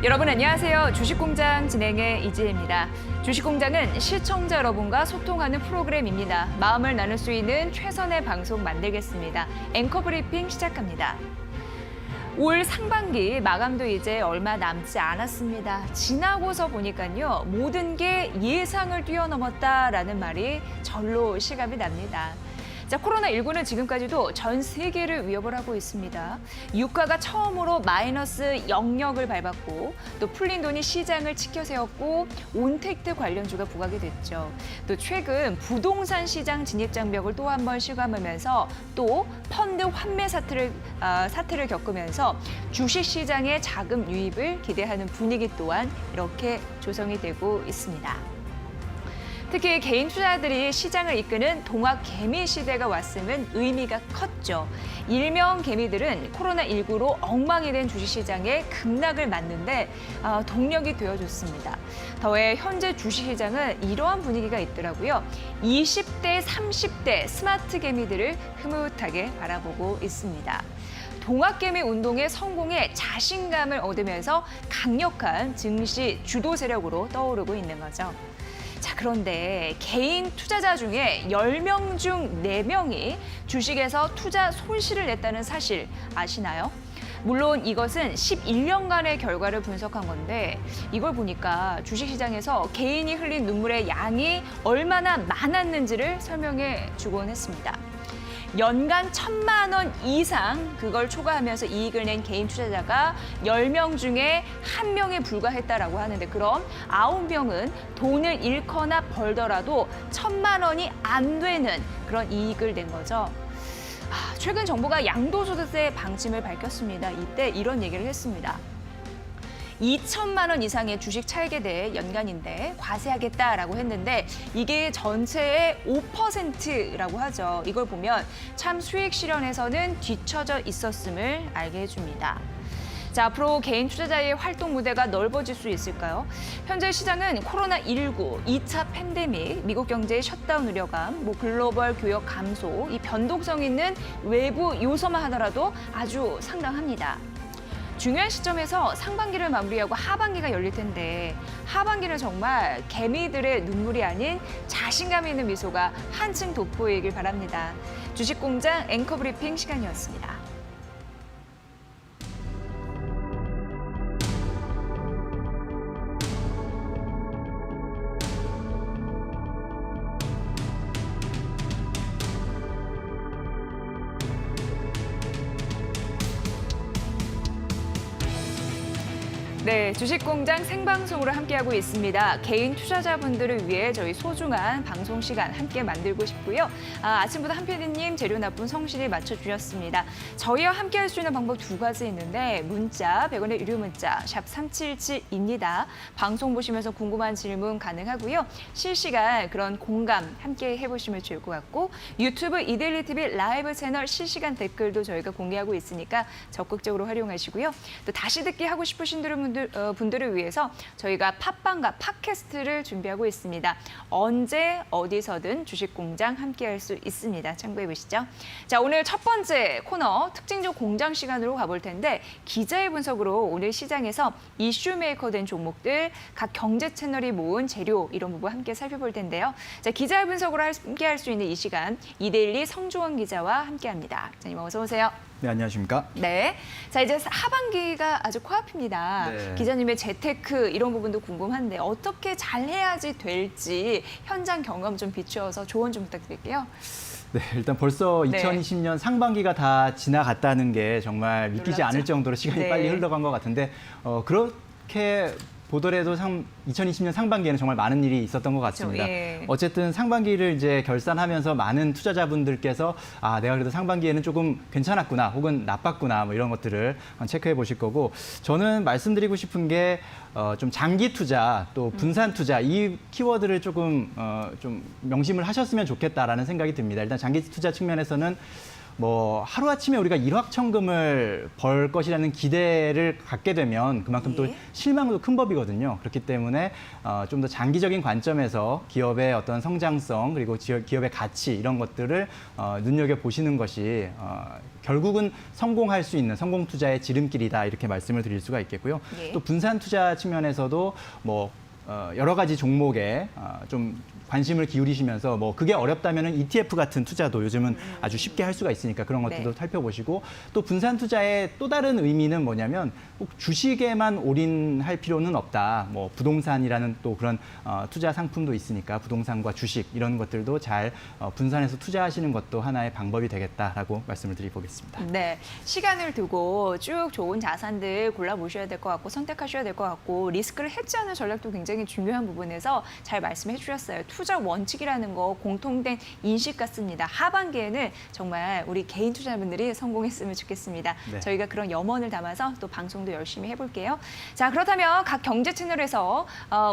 여러분 안녕하세요. 주식공장 진행의 이지혜입니다. 주식공장은 시청자 여러분과 소통하는 프로그램입니다. 마음을 나눌 수 있는 최선의 방송 만들겠습니다. 앵커 브리핑 시작합니다. 올 상반기 마감도 이제 얼마 남지 않았습니다. 지나고서 보니까요, 모든 게 예상을 뛰어넘었다라는 말이 절로 실감이 납니다. 자, 코로나19는 지금까지도 전 세계를 위협을 하고 있습니다. 유가가 처음으로 마이너스 영역을 밟았고, 또 풀린 돈이 시장을 치켜 세웠고, 온택트 관련주가 부각이 됐죠. 또 최근 부동산 시장 진입 장벽을 또 한 번 실감하면서 또 펀드 환매 사태를 겪으면서 주식 시장의 자금 유입을 기대하는 분위기 또한 이렇게 조성이 되고 있습니다. 특히 개인 투자자들이 시장을 이끄는 동학 개미 시대가 왔음은 의미가 컸죠. 일명 개미들은 코로나19로 엉망이 된 주식시장에 급락을 맞는데 동력이 되어줬습니다. 더해 현재 주식시장은 이러한 분위기가 있더라고요. 20대, 30대 스마트 개미들을 흐뭇하게 바라보고 있습니다. 동학개미 운동의 성공에 자신감을 얻으면서 강력한 증시 주도 세력으로 떠오르고 있는 거죠. 자, 그런데 개인 투자자 중에 10명 중 4명이 주식에서 투자 손실을 냈다는 사실 아시나요? 물론 이것은 11년간의 결과를 분석한 건데 이걸 보니까 주식시장에서 개인이 흘린 눈물의 양이 얼마나 많았는지를 설명해 주곤 했습니다. 연간 1,000만 원 이상 그걸 초과하면서 이익을 낸 개인 투자자가 10명 중에 1명에 불과했다라고 하는데 그럼 9명은 돈을 잃거나 벌더라도 1,000만 원이 안 되는 그런 이익을 낸 거죠. 최근 정부가 양도소득세 방침을 밝혔습니다. 이때 이런 얘기를 했습니다. 2천만 원 이상의 주식 차익에 대해 연간인데 과세하겠다라고 했는데 이게 전체의 5%라고 하죠. 이걸 보면 참 수익 실현에서는 뒤처져 있었음을 알게 해줍니다. 자, 앞으로 개인 투자자의 활동 무대가 넓어질 수 있을까요? 현재 시장은 코로나19, 2차 팬데믹, 미국 경제의 셧다운 우려감, 글로벌 교역 감소, 이 변동성 있는 외부 요소만 하더라도 아주 상당합니다. 중요한 시점에서 상반기를 마무리하고 하반기가 열릴 텐데 하반기는 정말 개미들의 눈물이 아닌 자신감 있는 미소가 한층 돋보이길 바랍니다. 주식공장 앵커 브리핑 시간이었습니다. 네, 주식공장 생방송으로 함께하고 있습니다. 개인 투자자분들을 위해 저희 소중한 방송 시간 함께 만들고 싶고요. 아침부터 한 PD님 재료 나쁜 성실히 맞춰주셨습니다. 저희와 함께할 수 있는 방법 2가지 있는데 문자, 100원의 유료 문자, 샵 3772입니다. 방송 보시면서 궁금한 질문 가능하고요. 실시간 그런 공감 함께 해보시면 좋을 것 같고 유튜브 이데일리 TV 라이브 채널 실시간 댓글도 저희가 공개하고 있으니까 적극적으로 활용하시고요. 또 다시 듣기 하고 싶으신 분들을 위해서 저희가 팟빵과 팟캐스트를 준비하고 있습니다. 언제 어디서든 주식공장 함께할 수 있습니다. 참고해 보시죠. 자, 오늘 첫 번째 코너 특징적 공장 시간으로 가볼 텐데 기자의 분석으로 오늘 시장에서 이슈 메이커 된 종목들, 각 경제 채널이 모은 재료 이런 부분 함께 살펴볼 텐데요. 자, 기자의 분석으로 함께할 수 있는 이 시간 이데일리 성주원 기자와 함께합니다. 기자님 어서 오세요. 네, 안녕하십니까? 네. 자, 이제 하반기가 아주 코앞입니다. 네. 기자님의 재테크 이런 부분도 궁금한데 어떻게 잘해야지 될지 현장 경험 좀 비추어서 조언 좀 부탁드릴게요. 네, 일단 벌써 네. 2020년 상반기가 다 지나갔다는 게 정말 믿기지 놀랍죠? 않을 정도로 시간이 네. 빨리 흘러간 것 같은데 그렇게 보더라도 2020년 상반기에는 정말 많은 일이 있었던 것 같습니다. 그렇죠. 예. 어쨌든 상반기를 이제 결산하면서 많은 투자자분들께서 내가 그래도 상반기에는 조금 괜찮았구나 혹은 나빴구나 뭐 이런 것들을 체크해 보실 거고 저는 말씀드리고 싶은 게 좀 장기 투자 또 분산 투자 이 키워드를 조금 좀 명심을 하셨으면 좋겠다라는 생각이 듭니다. 일단 장기 투자 측면에서는 뭐 하루아침에 우리가 일확천금을 벌 것이라는 기대를 갖게 되면 그만큼 또 예. 실망도 큰 법이거든요. 그렇기 때문에 좀 더 장기적인 관점에서 기업의 어떤 성장성 그리고 기업의 가치 이런 것들을 눈여겨보시는 것이 결국은 성공할 수 있는 성공 투자의 지름길이다 이렇게 말씀을 드릴 수가 있겠고요. 예. 또 분산 투자 측면에서도 뭐 여러 가지 종목에 좀 관심을 기울이시면서 뭐 그게 어렵다면은 ETF 같은 투자도 요즘은 아주 쉽게 할 수가 있으니까 그런 것들도 네. 살펴보시고 또 분산 투자의 또 다른 의미는 뭐냐면 꼭 주식에만 올인할 필요는 없다. 뭐 부동산이라는 또 그런 투자 상품도 있으니까 부동산과 주식 이런 것들도 잘 분산해서 투자하시는 것도 하나의 방법이 되겠다라고 말씀을 드리겠습니다. 네, 시간을 두고 쭉 좋은 자산들 골라보셔야 될 것 같고 선택하셔야 될 것 같고 리스크를 해지하는 전략도 굉장히 중요한 부분에서 잘 말씀해 주셨어요. 투자 원칙이라는 거 공통된 인식 같습니다. 하반기에는 정말 우리 개인 투자자분들이 성공했으면 좋겠습니다. 네. 저희가 그런 염원을 담아서 또 방송도 열심히 해볼게요. 자, 그렇다면 각 경제 채널에서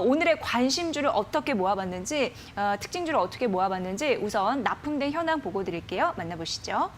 오늘의 관심주를 어떻게 모아봤는지 특징주를 어떻게 모아봤는지 우선 납품된 현황 보고 드릴게요. 만나보시죠.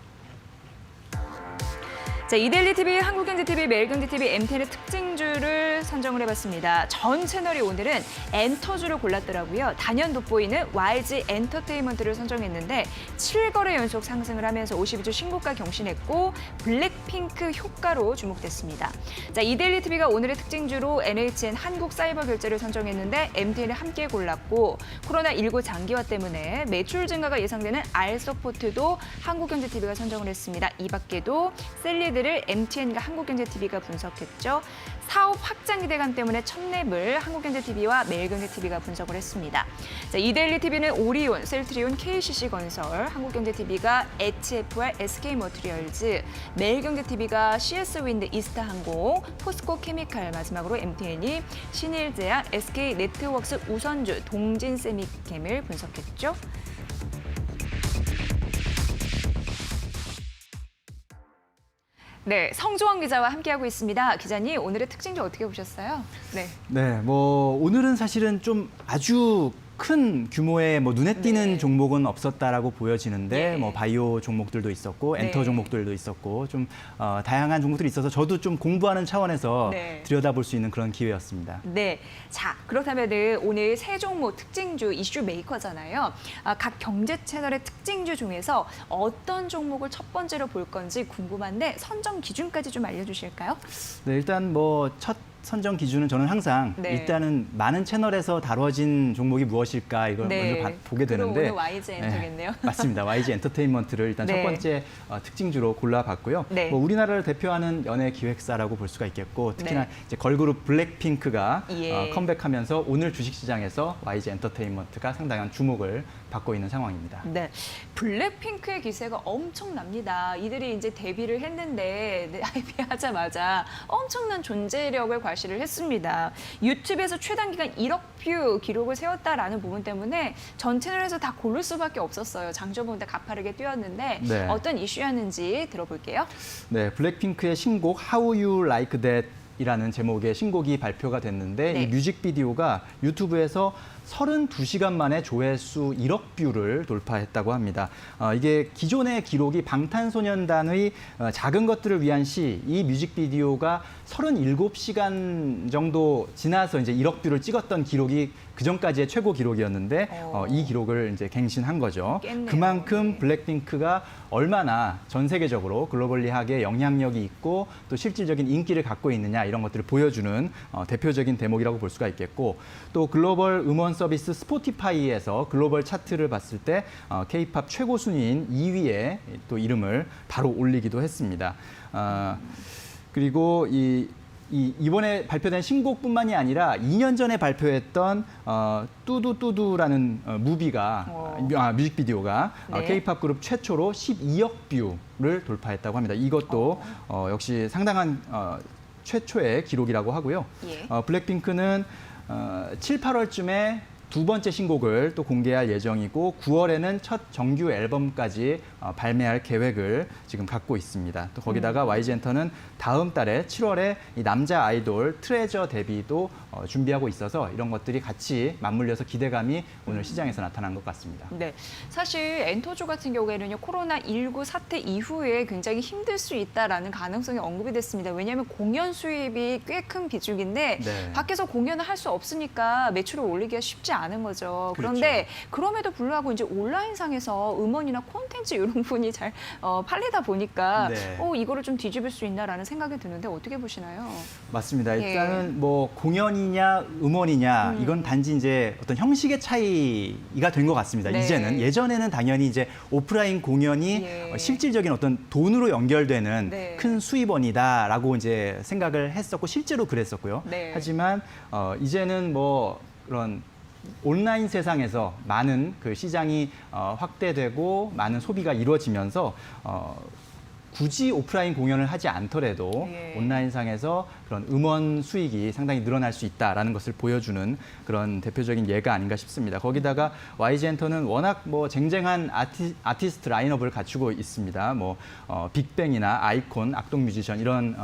자, 이데일리 TV, 한국경제TV, 매일경제TV, MTN의 특징주를 선정을 해봤습니다. 전 채널이 오늘은 엔터주를 골랐더라고요. 단연 돋보이는 YG 엔터테인먼트를 선정했는데 7거래 연속 상승을 하면서 52주 신고가 경신했고 블랙핑크 효과로 주목됐습니다. 자, 이데일리 TV가 오늘의 특징주로 NHN 한국사이버결제를 선정했는데 MTN을 함께 골랐고 코로나19 장기화 때문에 매출 증가가 예상되는 알서포트도 한국경제TV가 선정을 했습니다. 이 밖에도 셀리드를 MTN과 한국경제TV가 분석했죠. 사업 확장 기대감 때문에 첫랩을 한국경제TV와 매일경제TV가 분석을 했습니다. 자, 이데일리 TV는 오리온, 셀트리온, KCC건설, 한국경제TV가 HFR, SK머티리얼즈, 매일경제TV가 CS윈드, 이스타항공, 포스코케미칼, 마지막으로 MTN이 신일제약, SK네트워크스, 우선주, 동진세미캠을 분석했죠. 네, 성주원 기자와 함께하고 있습니다. 기자님, 오늘의 특징주 어떻게 보셨어요? 네. 네, 뭐 오늘은 사실은 좀 아주 큰 규모의 뭐 눈에 띄는 네. 종목은 없었다라고 보여지는데 예. 뭐 바이오 종목들도 있었고 엔터 네. 종목들도 있었고 좀 다양한 종목들이 있어서 저도 좀 공부하는 차원에서 네. 들여다볼 수 있는 그런 기회였습니다. 네. 자, 그렇다면 오늘 세 종목 특징주 이슈 메이커잖아요. 각 경제 채널의 특징주 중에서 어떤 종목을 첫 번째로 볼 건지 궁금한데 선정 기준까지 좀 알려주실까요? 네, 일단 뭐 첫 선정 기준은 저는 항상 네. 일단은 많은 채널에서 다뤄진 종목이 무엇일까 이걸 먼저 보게 그럼 되는데 오늘 YG 엔터겠네요. 맞습니다. YG 엔터테인먼트를 일단 네. 첫 번째 특징주로 골라봤고요. 네. 뭐 우리나라를 대표하는 연예 기획사라고 볼 수가 있겠고 특히나 네. 이제 걸그룹 블랙핑크가 예. 컴백하면서 오늘 주식시장에서 YG 엔터테인먼트가 상당한 주목을 받고 있는 상황입니다. 네, 블랙핑크의 기세가 엄청납니다. 이들이 이제 데뷔를 했는데 데뷔하자마자 엄청난 존재력을 과시를 했습니다. 유튜브에서 최단기간 1억 뷰 기록을 세웠다라는 부분 때문에 전 채널에서 다 고를 수밖에 없었어요. 장저보다 가파르게 뛰었는데 네. 어떤 이슈였는지 들어볼게요. 네, 블랙핑크의 신곡 How You Like That 이라는 제목의 신곡이 발표가 됐는데 네. 이 뮤직비디오가 유튜브에서 32시간 만에 조회수 1억 뷰를 돌파했다고 합니다. 이게 기존의 기록이 방탄소년단의 작은 것들을 위한 시, 이 뮤직비디오가 37시간 정도 지나서 이제 1억 뷰를 찍었던 기록이 그 전까지의 최고 기록이었는데 이 기록을 이제 갱신한 거죠. 깼네요. 그만큼 네. 블랙핑크가 얼마나 전 세계적으로 글로벌리하게 영향력이 있고 또 실질적인 인기를 갖고 있느냐 이런 것들을 보여주는 대표적인 대목이라고 볼 수가 있겠고 또 글로벌 음원 서비스 스포티파이에서 글로벌 차트를 봤을 때 K-팝 최고 순위인 2위에 또 이름을 바로 올리기도 했습니다. 그리고 이번에 발표된 신곡뿐만이 아니라 2년 전에 발표했던 뚜두뚜두라는 뮤직비디오가 네. K-팝 그룹 최초로 12억 뷰를 돌파했다고 합니다. 이것도 역시 상당한 최초의 기록이라고 하고요. 예. 블랙핑크는 7, 8월쯤에 두 번째 신곡을 또 공개할 예정이고 9월에는 첫 정규 앨범까지 발매할 계획을 지금 갖고 있습니다. 또 거기다가 YG엔터는 다음 달에 7월에 이 남자 아이돌 트레저 데뷔도 준비하고 있어서 이런 것들이 같이 맞물려서 기대감이 오늘 시장에서 나타난 것 같습니다. 네, 사실 엔터조 같은 경우에는요 코로나19 사태 이후에 굉장히 힘들 수 있다라는 가능성이 언급이 됐습니다. 왜냐하면 공연 수입이 꽤 큰 비중인데 네. 밖에서 공연을 할 수 없으니까 매출을 올리기가 쉽지 않은 거죠. 그렇죠. 그런데 그럼에도 불구하고 이제 온라인상에서 음원이나 콘텐츠 이런 부분이 잘 팔리다 보니까 네. 이거를 좀 뒤집을 수 있나라는 생각이 드는데 어떻게 보시나요? 맞습니다. 예. 일단은 뭐 공연이냐 음원이냐 이건 단지 이제 어떤 형식의 차이가 된 것 같습니다. 네. 이제는 예전에는 당연히 이제 오프라인 공연이 예. 실질적인 어떤 돈으로 연결되는 네. 큰 수입원이다라고 이제 생각을 했었고 실제로 그랬었고요. 네. 하지만 이제는 뭐 그런 온라인 세상에서 많은 그 시장이 확대되고 많은 소비가 이루어지면서 굳이 오프라인 공연을 하지 않더라도 예. 온라인상에서 그런 음원 수익이 상당히 늘어날 수 있다라는 것을 보여주는 그런 대표적인 예가 아닌가 싶습니다. 거기다가 YG엔터는 워낙 뭐 쟁쟁한 아티스트 라인업을 갖추고 있습니다. 뭐 빅뱅이나 아이콘, 악동 뮤지션 이런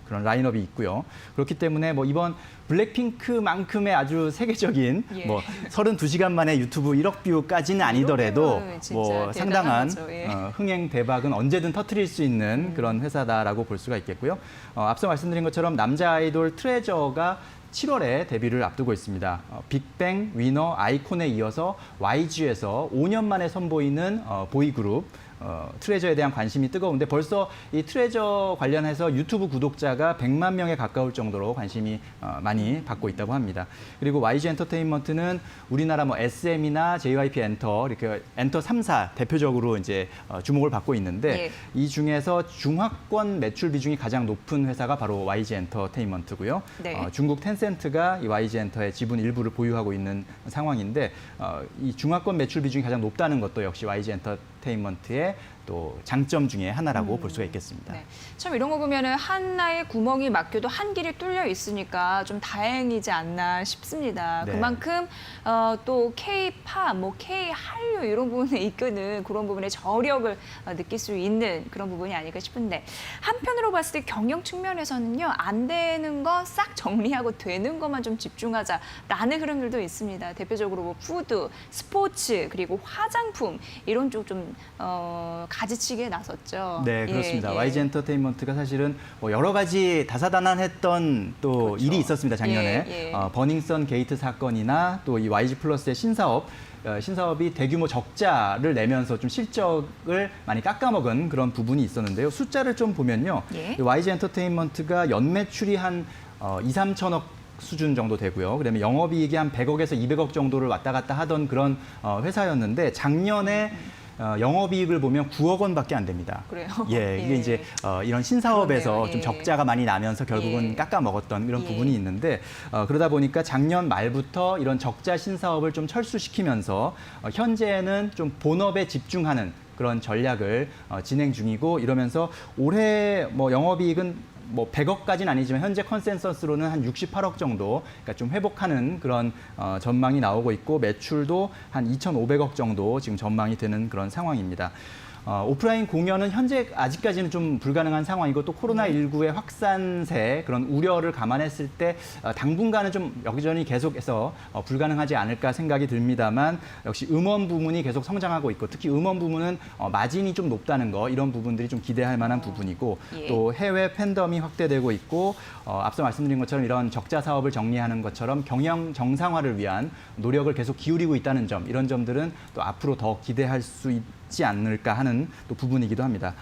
그런 라인업이 있고요. 그렇기 때문에 뭐 이번 블랙핑크만큼의 아주 세계적인 예. 뭐 32시간 만에 유튜브 1억 뷰까지는 아니더라도 이거는 진짜 뭐 상당한 대단하죠. 예. 흥행 대박은 언제든 터뜨릴 수 있는 그런 회사다라고 볼 수가 있겠고요. 앞서 말씀드린 것처럼 남자 아이돌 트레저가 7월에 데뷔를 앞두고 있습니다. 빅뱅, 위너, 아이콘에 이어서 YG에서 5년 만에 선보이는 보이그룹 트레저에 대한 관심이 뜨거운데 벌써 이 트레저 관련해서 유튜브 구독자가 100만 명에 가까울 정도로 관심이 많이 받고 있다고 합니다. 그리고 YG 엔터테인먼트는 우리나라 뭐 SM이나 JYP 엔터 이렇게 엔터 3사 대표적으로 이제 주목을 받고 있는데 예. 이 중에서 중화권 매출 비중이 가장 높은 회사가 바로 YG 엔터테인먼트고요. 네. 중국 텐센트가 이 YG 엔터의 지분 일부를 보유하고 있는 상황인데 이 중화권 매출 비중이 가장 높다는 것도 역시 YG 엔터테인먼트의 또 장점 중에 하나라고 볼 수가 있겠습니다. 네. 참 이런 거 보면은 하나의 구멍이 막혀도 한 길이 뚫려 있으니까 좀 다행이지 않나 싶습니다. 네. 그만큼 또 K-팝, 뭐 K-한류 이런 부분에 이끄는 그런 부분의 저력을 느낄 수 있는 그런 부분이 아닐까 싶은데 한편으로 봤을 때 경영 측면에서는요 안 되는 거 싹 정리하고 되는 것만 좀 집중하자라는 흐름들도 있습니다. 대표적으로 뭐 푸드, 스포츠 그리고 화장품 이런 쪽 좀 가지치기에 나섰죠. 네, 그렇습니다. 예, 예. YG 엔터테인먼트가 사실은 뭐 여러 가지 다사다난했던 또 그렇죠. 일이 있었습니다, 작년에. 예, 예. 버닝썬 게이트 사건이나 또 이 YG 플러스의 신사업이 대규모 적자를 내면서 좀 실적을 많이 깎아먹은 그런 부분이 있었는데요. 숫자를 좀 보면요. 예. YG 엔터테인먼트가 연매출이 한 2, 3천억 수준 정도 되고요. 그다음에 영업이익이 한 100억에서 200억 정도를 왔다 갔다 하던 그런 회사였는데 작년에 영업이익을 보면 9억 원밖에 안 됩니다. 그래요? 예, 이게 예. 이제 이런 신사업에서 그러네요. 좀 예. 적자가 많이 나면서 결국은 예. 깎아 먹었던 이런 예. 부분이 있는데 그러다 보니까 작년 말부터 이런 적자 신사업을 좀 철수시키면서 현재는 좀 본업에 집중하는 그런 전략을 진행 중이고 이러면서 올해 뭐 영업이익은 뭐 100억까지는 아니지만 현재 컨센서스로는 한 68억 정도 그러니까 좀 회복하는 그런 전망이 나오고 있고 매출도 한 2,500억 정도 지금 전망이 되는 그런 상황입니다. 오프라인 공연은 현재 아직까지는 좀 불가능한 상황이고 또 코로나19의 확산세 그런 우려를 감안했을 때 당분간은 좀 여기저기 계속해서 불가능하지 않을까 생각이 듭니다만 역시 음원 부문이 계속 성장하고 있고 특히 음원 부문은 마진이 좀 높다는 거 이런 부분들이 좀 기대할 만한 부분이고 예. 또 해외 팬덤이 확대되고 있고 앞서 말씀드린 것처럼 이런 적자 사업을 정리하는 것처럼 경영 정상화를 위한 노력을 계속 기울이고 있다는 점 이런 점들은 또 앞으로 더 기대할 수 있지 않을까 하는 또 부분이기도 합니다.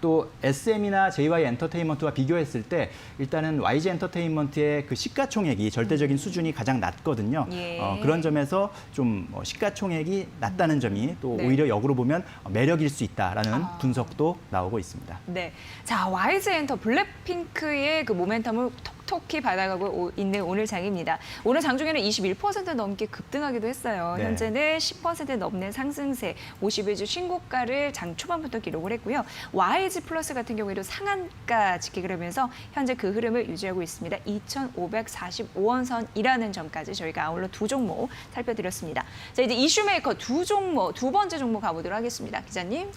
또 SM이나 JY 엔터테인먼트와 비교했을 때 일단은 YG 엔터테인먼트의 그 시가총액이 절대적인 수준이 가장 낮거든요. 예. 그런 점에서 좀 시가총액이 낮다는 점이 또 네. 오히려 역으로 보면 매력일 수 있다라는 분석도 나오고 있습니다. 네. 자, YG 엔터 블랙핑크의 그 모멘텀을 톡 톡톡히 받아가고 있는 오늘 장입니다. 오늘 장중에는 21% 넘게 급등하기도 했어요. 네. 현재는 10% 넘는 상승세, 50일주 신고가를 장 초반부터 기록을 했고요. YG 플러스 같은 경우에도 상한가 지키기로 하면서 현재 그 흐름을 유지하고 있습니다. 2,545원 선이라는 점까지 저희가 아울러 두 종목 살펴드렸습니다. 자, 이제 이슈메이커 두 번째 종목 가보도록 하겠습니다. 기자님.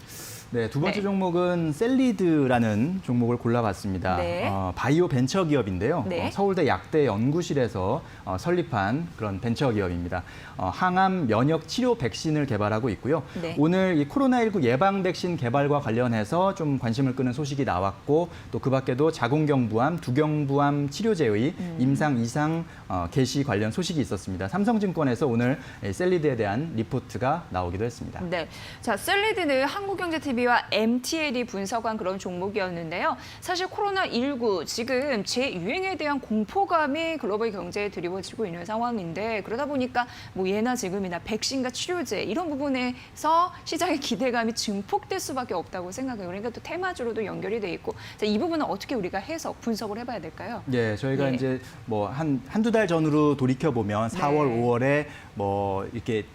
네, 두 번째 네. 종목은 셀리드라는 종목을 골라봤습니다. 네. 바이오 벤처 기업인데요. 네. 서울대 약대 연구실에서 설립한 그런 벤처 기업입니다. 항암 면역 치료 백신을 개발하고 있고요. 네. 오늘 이 코로나19 예방 백신 개발과 관련해서 좀 관심을 끄는 소식이 나왔고 또 그 밖에도 자궁경부암, 두경부암 치료제의 임상 이상 개시 관련 소식이 있었습니다. 삼성증권에서 오늘 셀리드에 대한 리포트가 나오기도 했습니다. 네, 자 셀리드는 한국경제TV와 MTL이 분석한 그런 종목이었는데요. 사실 코로나19 지금 재유행에 대한 공포감이 글로벌 경제에 드리워지고 있는 상황인데 그러다 보니까 뭐 예나 지금이나 백신과 치료제 이런 부분에서 시장의 기대감이 증폭될 수밖에 없다고 생각해요. 그러니까 또 테마주로도 연결이 돼 있고 자, 이 부분은 어떻게 우리가 해석, 분석을 해봐야 될까요? 네, 저희가 예. 이제 뭐 한두 달 전으로 돌이켜 보면 4월, 네. 5월에 뭐 이렇게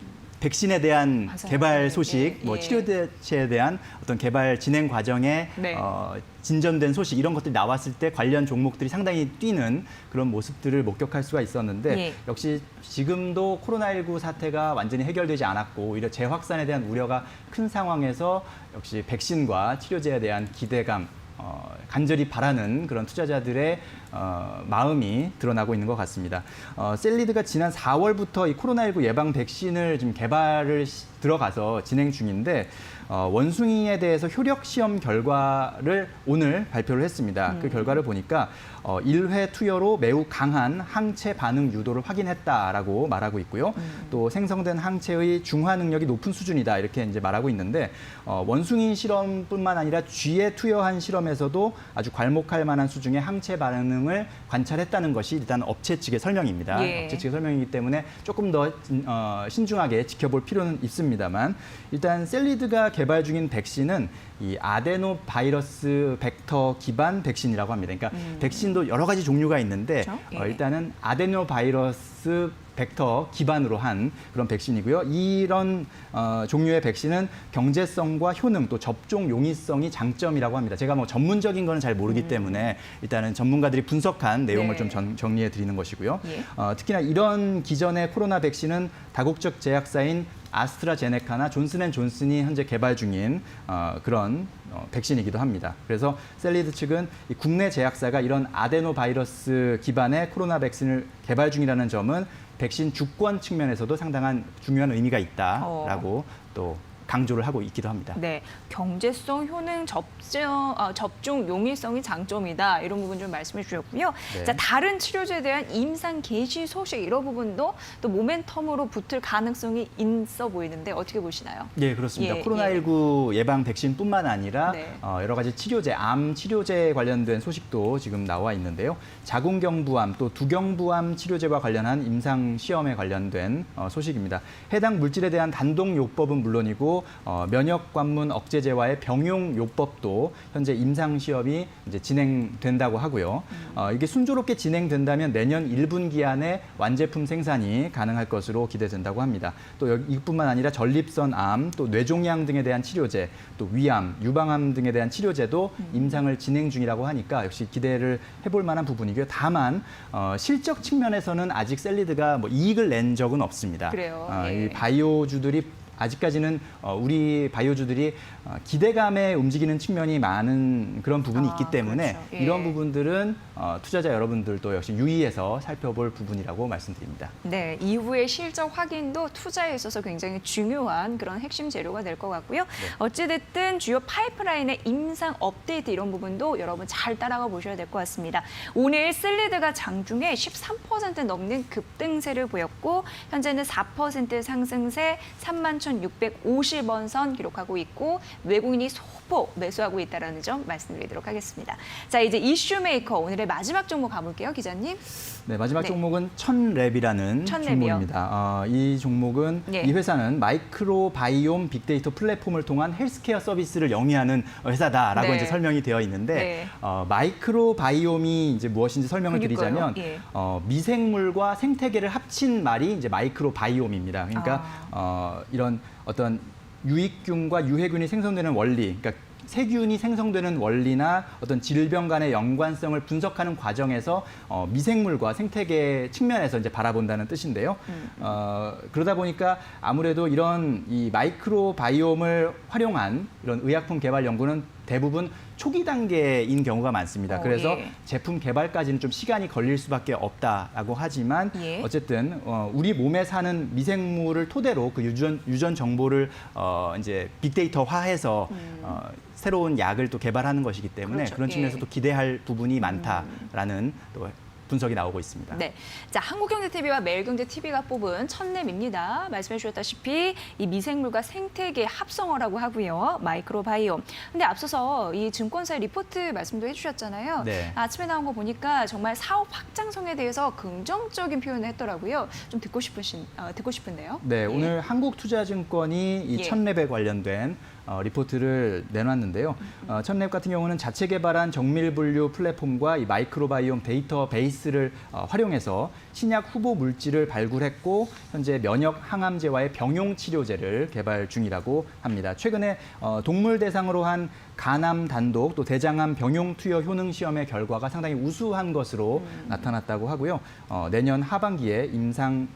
백신에 대한 맞아요. 개발 소식, 예, 뭐 예. 치료제에 대한 어떤 개발 진행 과정에 네. 진전된 소식 이런 것들이 나왔을 때 관련 종목들이 상당히 뛰는 그런 모습들을 목격할 수가 있었는데 예. 역시 지금도 코로나19 사태가 완전히 해결되지 않았고 오히려 재확산에 대한 우려가 큰 상황에서 역시 백신과 치료제에 대한 기대감 간절히 바라는 그런 투자자들의 마음이 드러나고 있는 것 같습니다. 셀리드가 지난 4월부터 이 코로나19 예방 백신을 지금 개발을 들어가서 진행 중인데 원숭이에 대해서 효력 시험 결과를 오늘 발표를 했습니다. 그 결과를 보니까 1회 투여로 매우 강한 항체 반응 유도를 확인했다라고 말하고 있고요. 또 생성된 항체의 중화 능력이 높은 수준이다 이렇게 이제 말하고 있는데 원숭이 실험뿐만 아니라 쥐에 투여한 실험에서도 아주 괄목할 만한 수준의 항체 반응을 관찰했다는 것이 일단 업체 측의 설명입니다. 예. 업체 측의 설명이기 때문에 조금 더 신중하게 지켜볼 필요는 있습니다만 일단 셀리드가 개발 중인 백신은 이 아데노 바이러스 벡터 기반 백신이라고 합니다. 그러니까 백신도 여러 가지 종류가 있는데 그렇죠? 예. 일단은 아데노 바이러스 벡터 기반으로 한 그런 백신이고요. 이런 종류의 백신은 경제성과 효능 또 접종 용이성이 장점이라고 합니다. 제가 뭐 전문적인 거는 잘 모르기 때문에 일단은 전문가들이 분석한 내용을 네. 좀 정리해 드리는 것이고요. 예. 특히나 이런 기존의 코로나 백신은 다국적 제약사인 아스트라제네카나 존슨앤존슨이 현재 개발 중인 그런 백신이기도 합니다. 그래서 셀리드 측은 이 국내 제약사가 이런 아데노바이러스 기반의 코로나 백신을 개발 중이라는 점은 백신 주권 측면에서도 상당한 중요한 의미가 있다라고 또 강조를 하고 있기도 합니다. 네, 경제성, 효능, 접종 용이성이 장점이다. 이런 부분 좀 말씀해 주셨고요. 네. 자, 다른 치료제에 대한 임상 개시 소식 이런 부분도 또 모멘텀으로 붙을 가능성이 있어 보이는데 어떻게 보시나요? 네, 그렇습니다. 예, 코로나19 예방 백신뿐만 아니라 네. 여러 가지 치료제, 암 치료제에 관련된 소식도 지금 나와 있는데요. 자궁경부암 또 두경부암 치료제와 관련한 임상 시험에 관련된 소식입니다. 해당 물질에 대한 단독 요법은 물론이고 면역 관문 억제제와의 병용 요법도 현재 임상 시험이 이제 진행된다고 하고요. 이게 순조롭게 진행된다면 내년 1분기 안에 완제품 생산이 가능할 것으로 기대된다고 합니다. 또 이뿐만 아니라 전립선 암, 또 뇌종양 등에 대한 치료제, 또 위암, 유방암 등에 대한 치료제도 임상을 진행 중이라고 하니까 역시 기대를 해볼 만한 부분이고요. 다만 실적 측면에서는 아직 셀리드가 뭐 이익을 낸 적은 없습니다. 그래요. 이 예. 바이오주들이 아직까지는 우리 바이오주들이 기대감에 움직이는 측면이 많은 그런 부분이 있기 때문에 그렇죠. 예. 이런 부분들은 투자자 여러분들도 역시 유의해서 살펴볼 부분이라고 말씀드립니다. 네, 이후의 실적 확인도 투자에 있어서 굉장히 중요한 그런 핵심 재료가 될 것 같고요. 어찌됐든 주요 파이프라인의 임상 업데이트 이런 부분도 여러분 잘 따라가 보셔야 될 것 같습니다. 오늘 셀리드가 장중에 13% 넘는 급등세를 보였고 현재는 4% 상승세 13,650원 선 기록하고 있고 외국인이 소폭 매수하고 있다는 점 말씀드리도록 하겠습니다. 자, 이제 이슈 메이커 오늘의 마지막 종목 가볼게요, 기자님. 네, 마지막 네. 종목은 천랩이라는 천랩이요. 종목입니다. 이 종목은 네. 이 회사는 마이크로바이옴 빅데이터 플랫폼을 통한 헬스케어 서비스를 영위하는 회사다라고 네. 이제 설명이 되어 있는데 네. 마이크로바이옴이 이제 무엇인지 설명을 그러니까요. 드리자면 예. 미생물과 생태계를 합친 말이 이제 마이크로바이옴입니다. 그러니까 이런 어떤 유익균과 유해균이 생성되는 원리, 그러니까 세균이 생성되는 원리나 어떤 질병 간의 연관성을 분석하는 과정에서 미생물과 생태계 측면에서 이제 바라본다는 뜻인데요. 그러다 보니까 아무래도 이런 이 마이크로바이옴을 활용한 이런 의약품 개발 연구는 대부분 초기 단계인 경우가 많습니다. 그래서 예. 제품 개발까지는 좀 시간이 걸릴 수밖에 없다라고 하지만 예. 어쨌든 우리 몸에 사는 미생물을 토대로 그 유전 정보를 이제 빅데이터화해서 새로운 약을 또 개발하는 것이기 때문에 그렇죠. 그런 측면에서 예. 또 기대할 부분이 많다라는 또 분석이 나오고 있습니다. 네, 자 한국경제TV와 매일경제TV가 뽑은 천랩입니다. 말씀해 주셨다시피 이 미생물과 생태계 합성어라고 하고요. 마이크로바이옴. 근데 앞서서 이 증권사의 리포트 말씀도 해주셨잖아요. 네. 아침에 나온 거 보니까 정말 사업 확장성에 대해서 긍정적인 표현을 했더라고요. 좀 듣고 싶은데요. 네, 예. 오늘 한국투자증권이 이 예. 천랩에 관련된 리포트를 내놨는데요. 천랩 같은 경우는 자체 개발한 정밀분류 플랫폼과 이 마이크로바이옴 데이터베이스를 활용해서 신약 후보 물질을 발굴했고 현재 면역 항암제와의 병용 치료제를 개발 중이라고 합니다. 최근에 동물 대상으로 한 간암 단독 또 대장암 병용 투여 효능 시험의 결과가 상당히 우수한 것으로 나타났다고 하고요. 내년 하반기에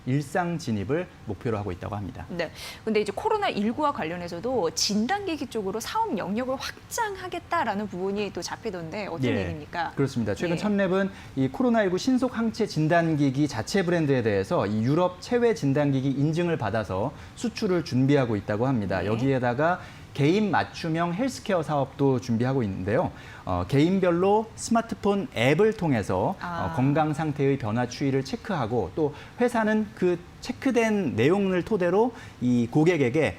일상 진입을 목표로 하고 있다고 합니다. 네. 근데 이제 코로나19와 관련해서도 진단기기 쪽으로 사업 영역을 확장하겠다라는 부분이 또 잡히던데 어떤 얘기입니까? 그렇습니다. 최근 예. 천랩은 이 코로나19 신속 항체 진단기기 자체 브랜드에 대해서 이 유럽 체외 진단기기 인증을 받아서 수출을 준비하고 있다고 합니다. 네. 여기에다가 개인 맞춤형 헬스케어 사업도 준비하고 있는데요. 개인별로 스마트폰 앱을 통해서 건강 상태의 변화 추이를 체크하고 또 회사는 그 체크된 내용을 토대로 이 고객에게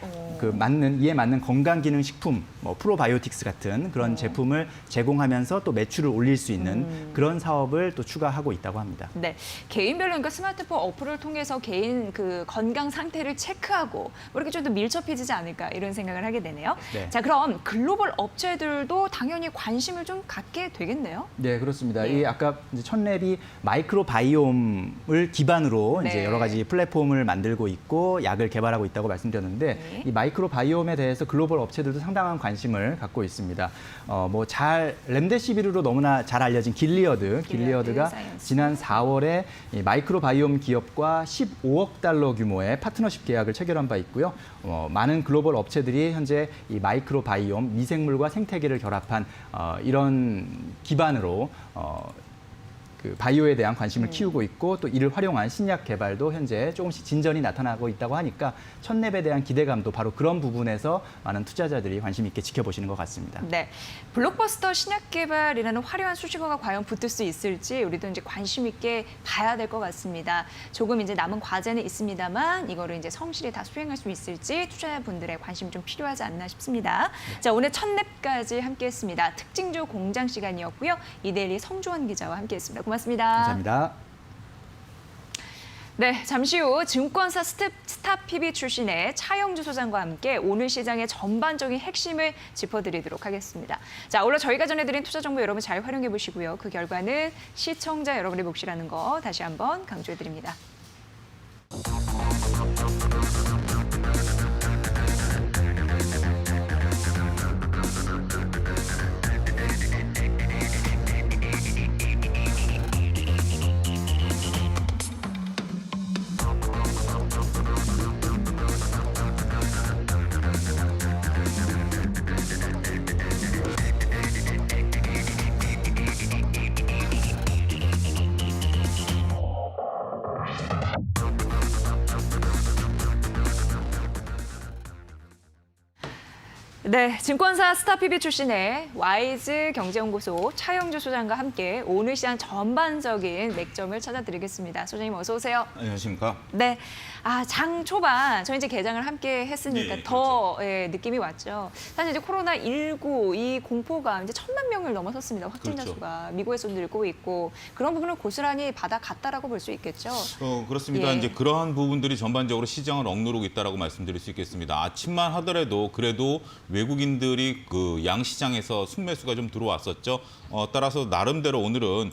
이에 맞는 건강기능식품, 프로바이오틱스 같은 그런 제품을 제공하면서 또 매출을 올릴 수 있는 그런 사업을 또 추가하고 있다고 합니다. 네, 개인별로 그러니까 스마트폰 어플을 통해서 개인 그 건강 상태를 체크하고 뭐 이렇게 좀 더 밀접해지지 않을까 이런 생각을 하게 되네요. 네. 자, 그럼 글로벌 업체들도 당연히 관심을 좀 갖게 되겠네요. 네, 그렇습니다. 예. 이 아까 이제 천랩이 마이크로바이옴을 기반으로 네. 이제 여러 가지 플랫폼을 만들고 있고 약을 개발하고 있다고 말씀드렸는데 네. 이 마이크로바이옴에 대해서 글로벌 업체들도 상당한 관심을 갖고 있습니다. 렘데시비르로 너무나 잘 알려진 길리어드가 사이언스. 지난 4월에 이 마이크로바이옴 기업과 15억 달러 규모의 파트너십 계약을 체결한 바 있고요. 많은 글로벌 업체들이 현재 이 마이크로바이옴 미생물과 생태계를 결합한 이런 기반으로 그 바이오에 대한 관심을 키우고 있고 또 이를 활용한 신약 개발도 현재 조금씩 진전이 나타나고 있다고 하니까 천랩에 대한 기대감도 바로 그런 부분에서 많은 투자자들이 관심 있게 지켜보시는 것 같습니다. 네, 블록버스터 신약 개발이라는 화려한 수식어가 과연 붙을 수 있을지 우리도 이제 관심 있게 봐야 될 것 같습니다. 조금 이제 남은 과제는 있습니다만 이거를 이제 성실히 다 수행할 수 있을지 투자자분들의 관심이 좀 필요하지 않나 싶습니다. 자, 오늘 천랩까지 함께했습니다. 특징주 공장 시간이었고요. 이데일리 성주원 기자와 함께했습니다. 고맙습니다. 감사합니다. 네, 잠시 후 증권사 스타피비 출신의 차영주 소장과 함께 오늘 시장의 전반적인 핵심을 짚어드리도록 하겠습니다. 자, 오늘 저희가 전해드린 투자 정보 여러분 잘 활용해 보시고요. 그 결과는 시청자 여러분의 몫이라는 거 다시 한번 강조해드립니다. 네, 증권사 스타피비 출신의 와이즈 경제연구소 차영주 소장과 함께 오늘 시장 전반적인 맥점을 찾아드리겠습니다. 소장님 어서 오세요. 안녕하십니까? 네, 장 초반 저희 이제 개장을 함께 했으니까 네, 더 느낌이 왔죠. 사실 이제 코로나19 이 공포가 이제 1,000만 명을 넘어섰습니다. 확진자 그렇죠. 수가 미국에서 늘고 있고 그런 부분을 고스란히 받아갔다라고 볼 수 있겠죠. 그렇습니다. 예. 이제 그러한 부분들이 전반적으로 시장을 억누르고 있다라고 말씀드릴 수 있겠습니다. 아침만 하더라도 그래도 외국인들이 그 양시장에서 순매수가 좀 들어왔었죠. 따라서 나름대로 오늘은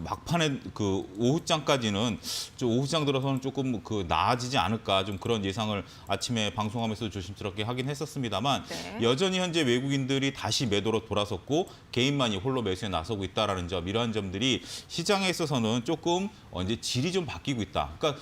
막판에 그 오후장까지는 오후장 들어서는 조금 그 나아지지 않을까 좀 그런 예상을 아침에 방송하면서 조심스럽게 하긴 했었습니다만 네. 여전히 현재 외국인들이 다시 매도로 돌아섰고 개인만이 홀로 매수에 나서고 있다라는 점 이러한 점들이 시장에 있어서는 조금 이제 질이 좀 바뀌고 있다. 그러니까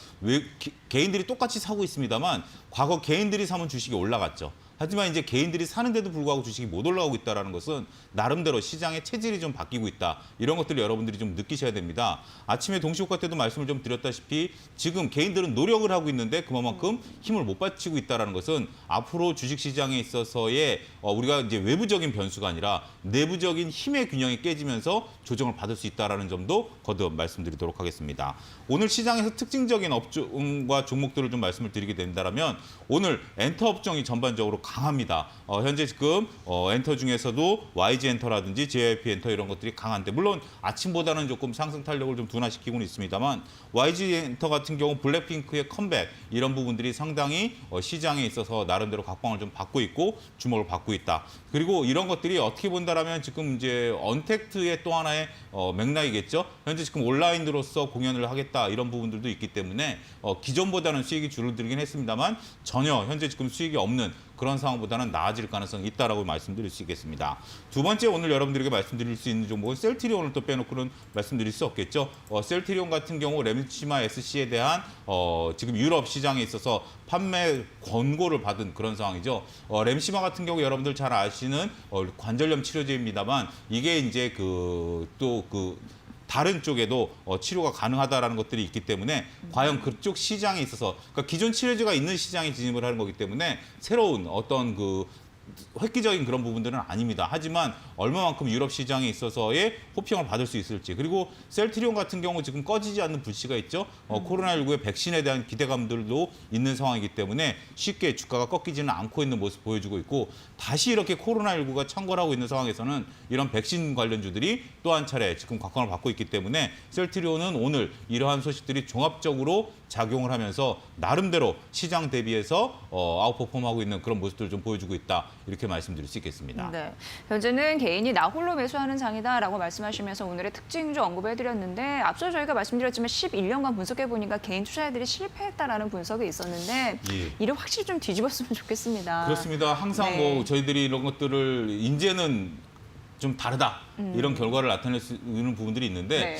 개인들이 똑같이 사고 있습니다만 과거 개인들이 사면 주식이 올라갔죠. 하지만 이제 개인들이 사는데도 불구하고 주식이 못 올라오고 있다는 것은 나름대로 시장의 체질이 좀 바뀌고 있다. 이런 것들을 여러분들이 좀 느끼셔야 됩니다. 아침에 동시효과 때도 말씀을 좀 드렸다시피 지금 개인들은 노력을 하고 있는데 그만큼 힘을 못 받치고 있다는 것은 앞으로 주식시장에 있어서의 우리가 이제 외부적인 변수가 아니라 내부적인 힘의 균형이 깨지면서 조정을 받을 수 있다는 점도 거듭 말씀드리도록 하겠습니다. 오늘 시장에서 특징적인 업종과 종목들을 좀 말씀을 드리게 된다면 오늘 엔터 업종이 전반적으로 강합니다. 현재 지금 엔터 중에서도 YG 엔터라든지 JYP 엔터 이런 것들이 강한데 물론 아침보다는 조금 상승 탄력을 좀 둔화시키고는 있습니다만 YG 엔터 같은 경우 블랙핑크의 컴백 이런 부분들이 상당히 시장에 있어서 나름대로 각광을 좀 받고 있고 주목을 받고 있다. 그리고 이런 것들이 어떻게 본다라면 지금 이제 언택트의 또 하나의 맥락이겠죠. 현재 지금 온라인으로서 공연을 하겠다 이런 부분들도 있기 때문에 기존보다는 수익이 줄어들긴 했습니다만 전혀 현재 지금 수익이 없는 그런 상황보다는 나아질 가능성이 있다라고 말씀드릴 수 있겠습니다. 두 번째 오늘 여러분들에게 말씀드릴 수 있는 종목은 셀트리온을 또 빼놓고는 말씀드릴 수 없겠죠. 셀트리온 같은 경우 렘시마 SC에 대한 지금 유럽 시장에 있어서 판매 권고를 받은 그런 상황이죠. 렘시마 같은 경우 여러분들 잘 아시는 관절염 치료제입니다만 이게 이제 다른 쪽에도 치료가 가능하다라는 것들이 있기 때문에 과연 그쪽 시장에 있어서 그러니까 기존 치료제가 있는 시장에 진입을 하는 거기 때문에 새로운 어떤 획기적인 그런 부분들은 아닙니다. 하지만 얼마만큼 유럽 시장에 있어서의 호평을 받을 수 있을지 그리고 셀트리온 같은 경우 지금 꺼지지 않는 불씨가 있죠. 코로나19의 백신에 대한 기대감들도 있는 상황이기 때문에 쉽게 주가가 꺾이지는 않고 있는 모습 보여주고 있고 다시 이렇게 코로나19가 창궐하고 있는 상황에서는 이런 백신 관련주들이 또 한 차례 지금 각광을 받고 있기 때문에 셀트리온은 오늘 이러한 소식들이 종합적으로 작용을 하면서 나름대로 시장 대비해서 아웃퍼폼하고 있는 그런 모습들을 좀 보여주고 있다. 이렇게 말씀드릴 수 있겠습니다. 네, 현재는 개인이 나 홀로 매수하는 장이다라고 말씀하시면서 오늘의 특징 좀 언급해드렸는데 앞서 저희가 말씀드렸지만 11년간 분석해보니까 개인 투자자들이 실패했다라는 분석이 있었는데 예. 이를 확실히 좀 뒤집었으면 좋겠습니다. 그렇습니다. 항상 네. 저희들이 이런 것들을 이제는 좀 다르다 이런 결과를 나타낼 수 있는 부분들이 있는데 네.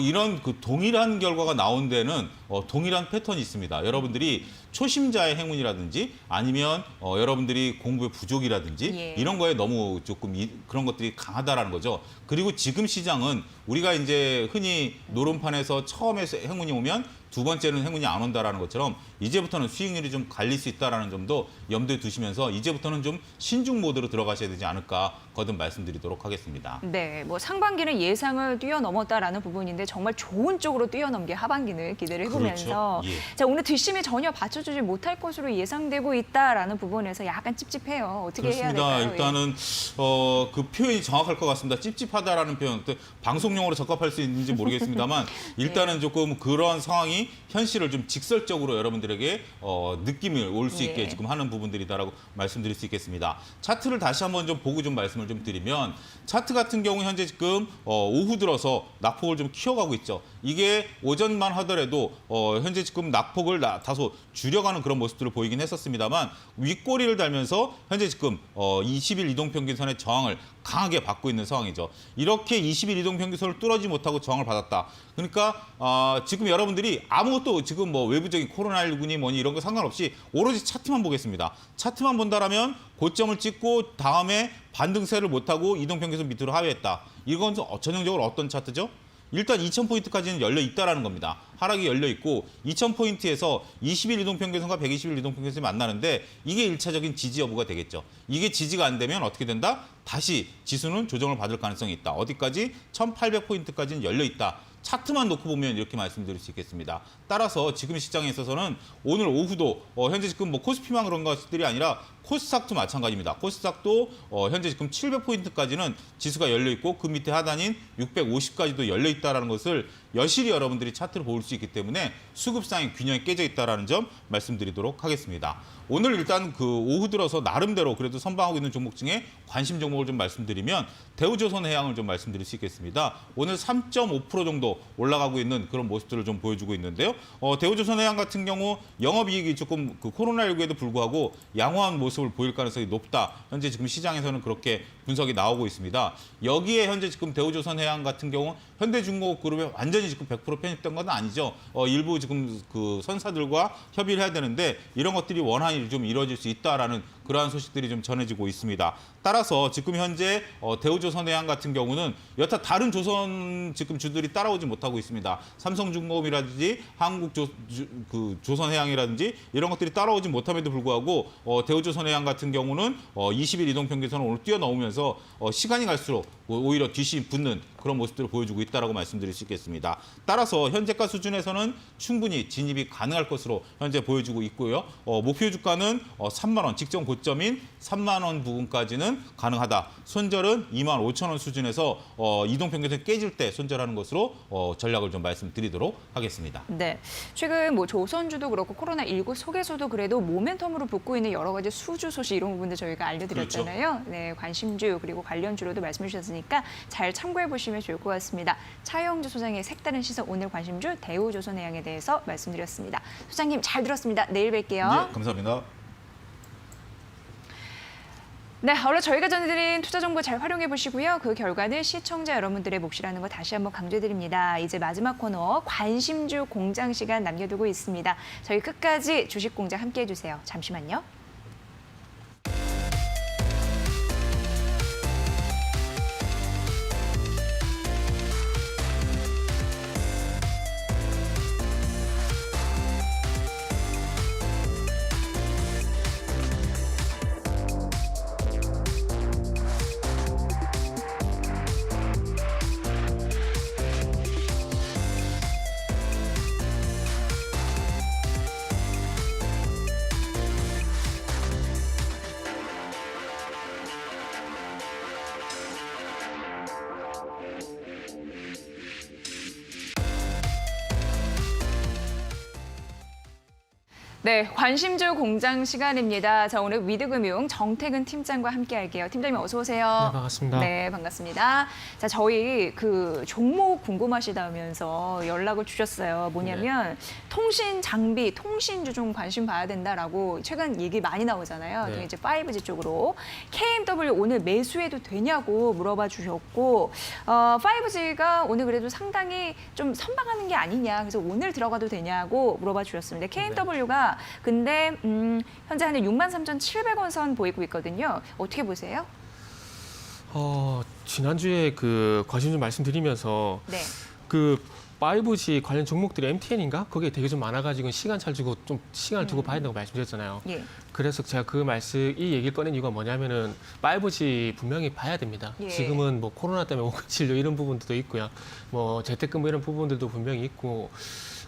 이런 동일한 결과가 나온 데는 동일한 패턴이 있습니다. 여러분들이 초심자의 행운이라든지 아니면 여러분들이 공부의 부족이라든지 예. 이런 거에 너무 조금 그런 것들이 강하다라는 거죠. 그리고 지금 시장은 우리가 이제 흔히 노름판에서 처음에 행운이 오면 두 번째는 행운이 안 온다라는 것처럼 이제부터는 수익률이 좀 갈릴 수 있다라는 점도 염두에 두시면서 이제부터는 좀 신중 모드로 들어가셔야 되지 않을까 거듭 말씀드리도록 하겠습니다. 네, 뭐 상반기는 예상을 뛰어넘었다라는 부분인데 정말 좋은 쪽으로 뛰어넘게 하반기는 기대를 해보면서 그렇죠. 예. 자, 오늘 뒷심이 전혀 받쳐주지 못할 것으로 예상되고 있다라는 부분에서 약간 찝찝해요. 어떻게 해야 그렇습니다. 될까요? 일단은 그 표현이 정확할 것 같습니다. 찝찝하다라는 표현, 방송용어로 적합할 수 있는지 모르겠습니다만 일단은 조금 그러한 상황이 현실을 좀 직설적으로 여러분들에게 느낌을 올 수 있게 예. 지금 하는 부분들이다라고 말씀드릴 수 있겠습니다. 차트를 다시 한번 좀 보고 좀 말씀을 좀 드리면 차트 같은 경우 현재 지금 오후 들어서 낙폭을 좀 키워가고 있죠. 이게 오전만 하더라도 현재 지금 낙폭을 다소 줄여가는 그런 모습들을 보이긴 했었습니다만 윗꼬리를 달면서 현재 지금 20일 이동평균선의 저항을 강하게 받고 있는 상황이죠. 이렇게 20일 이동평균선을 뚫어지 못하고 저항을 받았다. 그러니까 지금 여러분들이 아무것도 지금 뭐 외부적인 코로나19니 뭐니 이런 거 상관없이 오로지 차트만 보겠습니다. 차트만 본다라면 고점을 찍고 다음에 반등세를 못하고 이동평균선 밑으로 하회했다. 이건 전형적으로 어떤 차트죠? 일단 2,000포인트까지는 열려 있다라는 겁니다. 하락이 열려 있고 2,000포인트에서 20일 이동평균선과 120일 이동평균선이 만나는데 이게 1차적인 지지 여부가 되겠죠. 이게 지지가 안 되면 어떻게 된다? 다시 지수는 조정을 받을 가능성이 있다. 어디까지? 1,800포인트까지는 열려 있다. 차트만 놓고 보면 이렇게 말씀드릴 수 있겠습니다. 따라서 지금 시장에 있어서는 오늘 오후도 현재 지금 뭐 코스피만 그런 것들이 아니라 코스닥도 마찬가지입니다. 코스닥도 현재 지금 700포인트까지는 지수가 열려 있고 그 밑에 하단인 650까지도 열려 있다는 것을 여실히 여러분들이 차트를 볼 수 있기 때문에 수급상의 균형이 깨져 있다는 점 말씀드리도록 하겠습니다. 오늘 일단 그 오후 들어서 나름대로 그래도 선방하고 있는 종목 중에 관심 종목을 좀 말씀드리면 대우조선해양을 좀 말씀드릴 수 있겠습니다. 오늘 3.5% 정도 올라가고 있는 그런 모습들을 좀 보여주고 있는데요. 대우조선해양 같은 경우 영업이익이 조금 그 코로나19에도 불구하고 양호한 모습을 보일 가능성이 높다. 현재 지금 시장에서는 그렇게 분석이 나오고 있습니다. 여기에 현재 지금 대우조선해양 같은 경우 현대중공업그룹에 완전히 지금 100% 편입된 건 아니죠. 일부 지금 그 선사들과 협의를 해야 되는데 이런 것들이 원활히 좀 이루어질 수 있다라는 그러한 소식들이 좀 전해지고 있습니다. 따라서 지금 현재 대우조선해양 같은 경우는 여타 다른 조선 지금 주들이 따라오지 못하고 있습니다. 삼성중공업이라든지 조선해양이라든지 이런 것들이 따라오지 못함에도 불구하고 대우조선해양 같은 경우는 20일 이동평균선을 오늘 뛰어넘으면서 시간이 갈수록 오히려 뒤시 붙는 그런 모습들을 보여주고 있다라고 말씀드릴 수 있겠습니다. 따라서 현재가 수준에서는 충분히 진입이 가능할 것으로 현재 보여주고 있고요. 목표 주가는 3만 원, 직전 고점인 3만 원 부근까지는 가능하다. 손절은 2만 5천 원 수준에서 이동평균선 깨질 때 손절하는 것으로 전략을 좀 말씀드리도록 하겠습니다. 네, 최근 뭐 조선주도 그렇고 코로나19 속에서도 그래도 모멘텀으로 붙고 있는 여러 가지 수주 소식 이런 부분들 저희가 알려드렸잖아요. 그렇죠. 네, 관심주 그리고 관련주로도 말씀해 주셨으니까 잘 참고해 보시면 좋을 것 같습니다. 차영주 소장의 색다른 시선 오늘 관심주 대우조선해양에 대해서 말씀드렸습니다. 소장님 잘 들었습니다. 내일 뵐게요. 네, 감사합니다. 네, 오늘 저희가 전해드린 투자 정보 잘 활용해 보시고요. 그 결과는 시청자 여러분들의 몫이라는 거 다시 한번 강조드립니다. 이제 마지막 코너 관심주 공장 시간 남겨두고 있습니다. 저희 끝까지 주식 공장 함께해 주세요. 잠시만요. 네, 관심주 공장 시간입니다. 자, 오늘 위드금융 정태근 팀장과 함께할게요. 팀장님 어서 오세요. 네, 반갑습니다. 네, 반갑습니다. 자, 저희 그 종목 궁금하시다면서 연락을 주셨어요. 뭐냐면 통신 장비, 통신주 좀 관심 봐야 된다라고 최근 얘기 많이 나오잖아요. 네. 특히 이제 5G 쪽으로 KMW 오늘 매수해도 되냐고 물어봐 주셨고 5G가 오늘 그래도 상당히 좀 선방하는 게 아니냐. 그래서 오늘 들어가도 되냐고 물어봐 주셨습니다. KMW가 근데 현재 한 63,700원 선 보이고 있거든요. 어떻게 보세요? 지난주에 그 관심주 말씀드리면서 네. 그 5G 관련 종목들이 MTN인가? 거기에 되게 좀 많아가지고 시간 잘 주고 좀 시간을 두고 봐야 된다고 말씀드렸잖아요. 예. 그래서 제가 이 얘기를 꺼낸 이유가 뭐냐면은 5G 분명히 봐야 됩니다. 예. 지금은 뭐 코로나 때문에 원가 진료 이런 부분들도 있고요. 뭐 재택근무 이런 부분들도 분명히 있고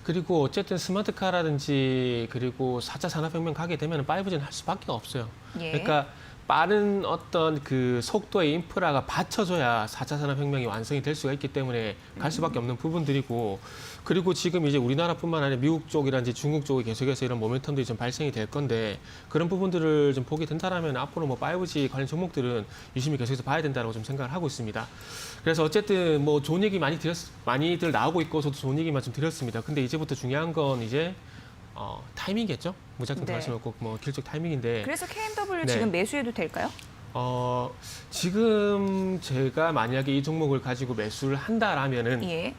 그리고 어쨌든 스마트카라든지 그리고 4차 산업혁명 가게 되면 5G는 할 수밖에 없어요. 예. 그러니까 빠른 어떤 그 속도의 인프라가 받쳐줘야 4차 산업혁명이 완성이 될 수가 있기 때문에 갈 수밖에 없는 부분들이고 그리고 지금 이제 우리나라뿐만 아니라 미국 쪽이라든지 중국 쪽이 계속해서 이런 모멘텀들이 좀 발생이 될 건데 그런 부분들을 좀 보게 된다라면 앞으로 뭐 5G 관련 종목들은 유심히 계속해서 봐야 된다고 좀 생각을 하고 있습니다. 그래서 어쨌든 뭐 좋은 얘기 많이들 나오고 있고 저도 좋은 얘기만 좀 드렸습니다. 근데 이제부터 중요한 건 이제 타이밍이겠죠? 무작정 네. 말씀을 꼭뭐 길적 타이밍인데. 그래서 KMW 네. 지금 매수해도 될까요? 지금 제가 만약에 이 종목을 가지고 매수를 한다라면은 예.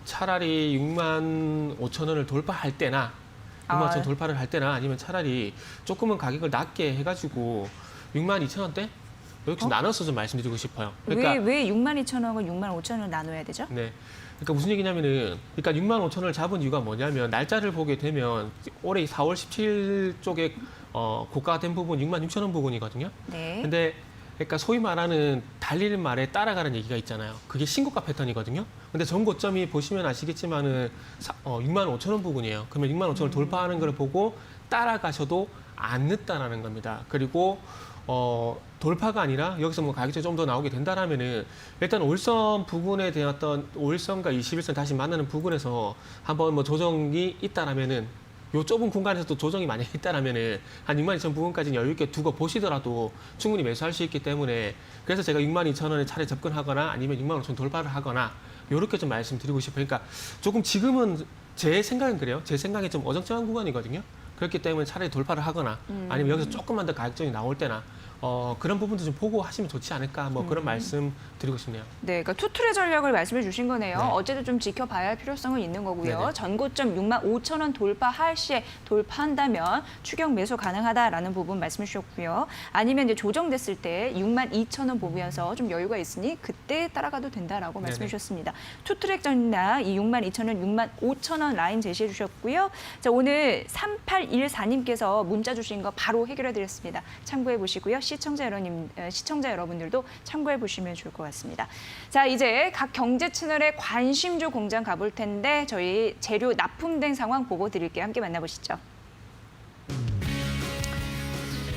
차라리 6만 5천 원을 돌파할 때나 6만 5천 돌파를 할 때나 아니면 차라리 조금은 가격을 낮게 해가지고 6만 2천 원대 이렇게 나눠서 좀 말씀드리고 싶어요. 그러니까 왜 62,000원과 65,000원을 나눠야 되죠? 네. 그러니까 무슨 얘기냐면은, 그러니까 65,000원을 잡은 이유가 뭐냐면, 날짜를 보게 되면 올해 4월 17일 쪽에 고가가 된 부분 66,000원 부분이거든요. 네. 근데 그러니까 소위 말하는 달리는 말에 따라가는 얘기가 있잖아요. 그게 신고가 패턴이거든요. 근데 전 고점이 보시면 아시겠지만은 65,000원 부분이에요. 그러면 65,000원을 돌파하는 걸 보고 따라가셔도 안 늦다라는 겁니다. 그리고 돌파가 아니라 여기서 뭐 가격이 좀 더 나오게 된다라면은 일단 올선 부분에 대한 어떤 올선과 21선 다시 만나는 부분에서 한번 뭐 조정이 있다라면은 요 좁은 공간에서도 조정이 많이 있다라면은 한 62,000원 부분까지는 여유 있게 두고 보시더라도 충분히 매수할 수 있기 때문에 그래서 제가 62,000원에 차례 접근하거나 아니면 65,000원 돌파를 하거나 요렇게 좀 말씀드리고 싶어요. 그러니까 조금 지금은 제 생각은 그래요. 제 생각에 좀 어정쩡한 구간이거든요. 그렇기 때문에 차라리 돌파를 하거나 아니면 여기서 조금만 더 가격적이 나올 때나 그런 부분도 좀 보고 하시면 좋지 않을까 뭐 그런 말씀 드리고 싶네요. 네, 그러니까 투트레 전략을 말씀해 주신 거네요. 네. 어쨌든 좀 지켜봐야 할 필요성은 있는 거고요. 네네. 전고점 65,000원 돌파할 시에 돌파한다면 추격 매수 가능하다라는 부분 말씀해 주셨고요. 아니면 이제 조정됐을 때 62,000원 보면서 좀 여유가 있으니 그때 따라가도 된다라고 말씀해 네네. 주셨습니다. 투트랙 전략 이 62,000원, 65,000원 라인 제시해 주셨고요. 자, 오늘 3814님께서 문자 주신 거 바로 해결해 드렸습니다. 참고해 보시고요. 시청자 여러분들도 참고해 보시면 좋을 것 같습니다. 자, 이제 각 경제 채널의 관심주 공장 가볼 텐데 저희 재료 납품된 상황 보고 드릴게요. 함께 만나보시죠.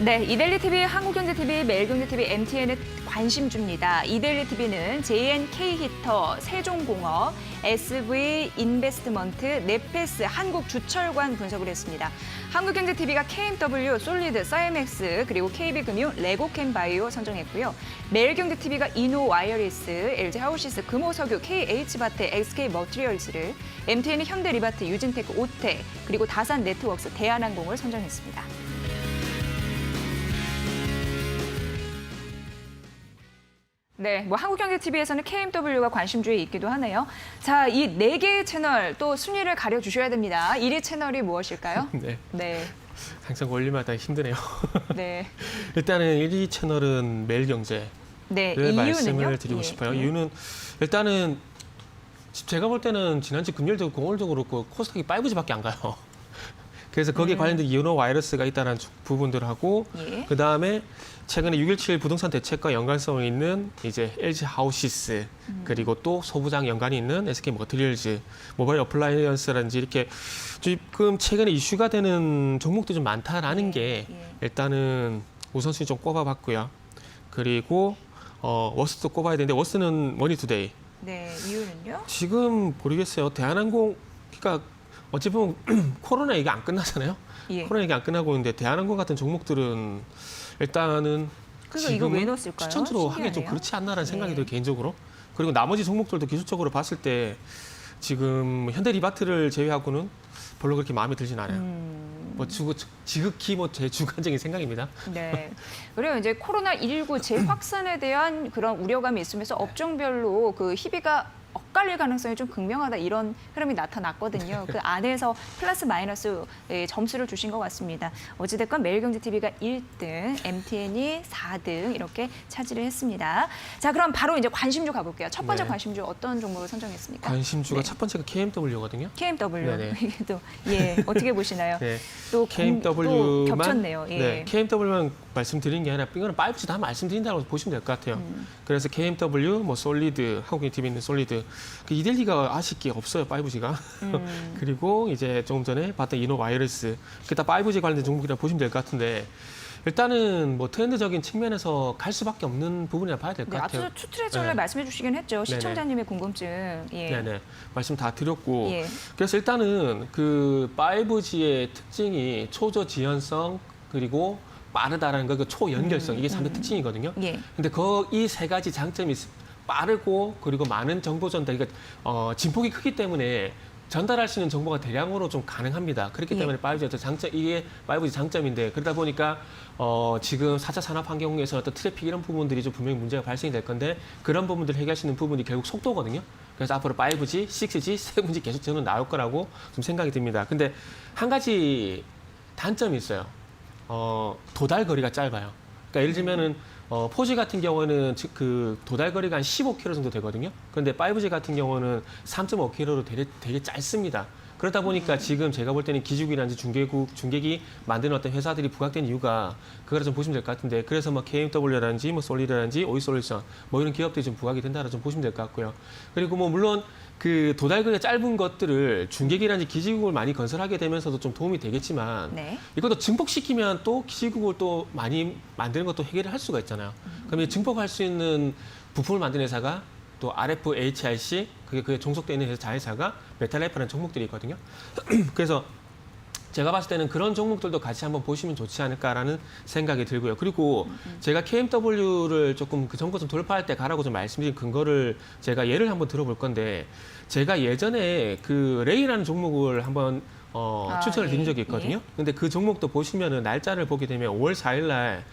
네, 이데일리TV, 한국경제TV, 매일경제TV, MTN의 관심주입니다. 이데일리TV는 JNK히터, 세종공업, SV 인베스트먼트, 네페스, 한국주철관 분석을 했습니다. 한국경제TV가 KMW, 솔리드, 사이맥스, 그리고 KB금융, 레고캠바이오 선정했고요. 매일경제TV가 이노와이어리스, LG하우시스, 금호석유, KH바테, SK머티리얼즈를, MTN이 현대리바트, 유진테크, 오테, 그리고 다산네트워크스, 대한항공을 선정했습니다. 네, 뭐 한국경제TV에서는 KMW가 관심주에 있기도 하네요. 자, 이 4개의 채널 또 순위를 가려주셔야 됩니다. 1위 채널이 무엇일까요? 네. 네, 항상 올림마다 힘드네요. 네, 일단은 1위 채널은 매일경제. 네. 를 이유는요? 말씀을 드리고 예, 싶어요. 예. 이유는 일단은 제가 볼 때는 지난주 금요일도 공월도 그렇고 코스닥이 5G밖에 안 가요. 그래서 거기에 관련된 이노 바이러스가 있다는 부분들하고 예. 그 다음에 최근에 6.17 부동산 대책과 연관성이 있는 이제 LG 하우시스 그리고 또 소부장 연관이 있는 SK 머티리얼즈, 모바일 어플라이언스라든지 이렇게 지금 최근에 이슈가 되는 종목도 좀 많다라는 게 예. 일단은 우선순위 좀 꼽아봤고요. 그리고 워스도 꼽아야 되는데 워스는 머니투데이. 네, 이유는요? 지금 모르겠어요. 대한항공 그러니까 어찌 보면 코로나 얘기 안 끝나잖아요. 예. 코로나 얘기 안 끝나고 있는데 대한항공 같은 종목들은 일단은 그래서 이거 왜 지금은 넣었을까요? 추천주로 하기 좀 신기하네요. 그렇지 않나라는 생각이 예. 들어요, 개인적으로. 그리고 나머지 종목들도 기술적으로 봤을 때 지금 현대리바트를 제외하고는 별로 그렇게 마음에 들진 않아요. 뭐 지극히 뭐 제 주관적인 생각입니다. 네. 그리고 이제 코로나19 재확산에 대한 그런 우려감이 있으면서 업종별로 그 희비가 엇갈릴 가능성이 좀 극명하다 이런 흐름이 나타났거든요. 그 안에서 플러스 마이너스 점수를 주신 것 같습니다. 어찌됐건 매일경제TV가 1등, MTN이 4등 이렇게 차지를 했습니다. 자, 그럼 바로 이제 관심주 가볼게요. 첫 번째 네. 관심주 어떤 종목을 선정했습니까? 관심주가 네. 첫 번째가 KMW거든요. KMW. 네네. 이게 또 예, 어떻게 보시나요? 네. 또 KMW만 겹쳤네요. 예. 네, KMW만 말씀드린 게 아니라 이거는 5G 다 말씀드린다고 보시면 될 것 같아요. 그래서 KMW, 뭐 솔리드, 한국경제TV 있는 솔리드 그 이델리가 아쉽게 없어요, 5G가. 그리고 이제 조금 전에 봤던 이노바이러스 그게 다 5G 관련된 종목이라 보시면 될 것 같은데 일단은 뭐 트렌드적인 측면에서 갈 수밖에 없는 부분이라 봐야 될 것 네, 같아요. 앞서 추트레저를 네. 말씀해 주시긴 했죠. 네네. 시청자님의 궁금증. 예. 네네 말씀 다 드렸고 예. 그래서 일단은 그 5G의 특징이 초저 지연성 그리고 빠르다라는 거, 그 초연결성 이게 3대 특징이거든요. 예. 근데 이 세 가지 장점이 빠르고 그리고 많은 정보 전달, 그러니까 진폭이 크기 때문에 전달할 수 있는 정보가 대량으로 좀 가능합니다. 그렇기 예. 때문에 5G 장점, 이게 5G 장점인데 그러다 보니까 지금 4차 산업 환경에서 어떤 트래픽 이런 부분들이 좀 분명히 문제가 발생이 될 건데 그런 부분들을 해결할 수 있는 부분이 결국 속도거든요. 그래서 앞으로 5G, 6G, 7G 계속 저는 나올 거라고 좀 생각이 듭니다. 근데 한 가지 단점이 있어요. 도달 거리가 짧아요. 그러니까 예를 들면은 4G 같은 경우는 그 도달 거리가 한 15km 정도 되거든요. 그런데 5G 같은 경우는 3.5km로 되게 짧습니다. 그러다 보니까 지금 제가 볼 때는 기지국이라든지 중계기 만드는 어떤 회사들이 부각된 이유가 그거를 좀 보시면 될 것 같은데, 그래서 뭐 KMW라든지 뭐 솔리드라든지 오이솔루션 뭐 이런 기업들이 좀 부각이 된다라 좀 보시면 될 것 같고요. 그리고 뭐 물론 그 도달거리가 짧은 것들을 중계기라든지 기지국을 많이 건설하게 되면서도 좀 도움이 되겠지만 네. 이것도 증폭시키면 또 기지국을 또 많이 만드는 것도 해결을 할 수가 있잖아요. 그럼 이 증폭할 수 있는 부품을 만드는 회사가 또 RFHIC, 그게 종속되어 있는 자회사가 메탈라이프라는 종목들이 있거든요. 그래서 제가 봤을 때는 그런 종목들도 같이 한번 보시면 좋지 않을까라는 생각이 들고요. 그리고 제가 KMW를 조금 그 정보 좀 돌파할 때 가라고 좀 말씀드린 근거를 제가 예를 한번 들어볼 건데, 제가 예전에 그 레이라는 종목을 한번 추천을 드린 적이 있거든요. 근데 그 종목도 보시면은 날짜를 보게 되면 5월 4일 날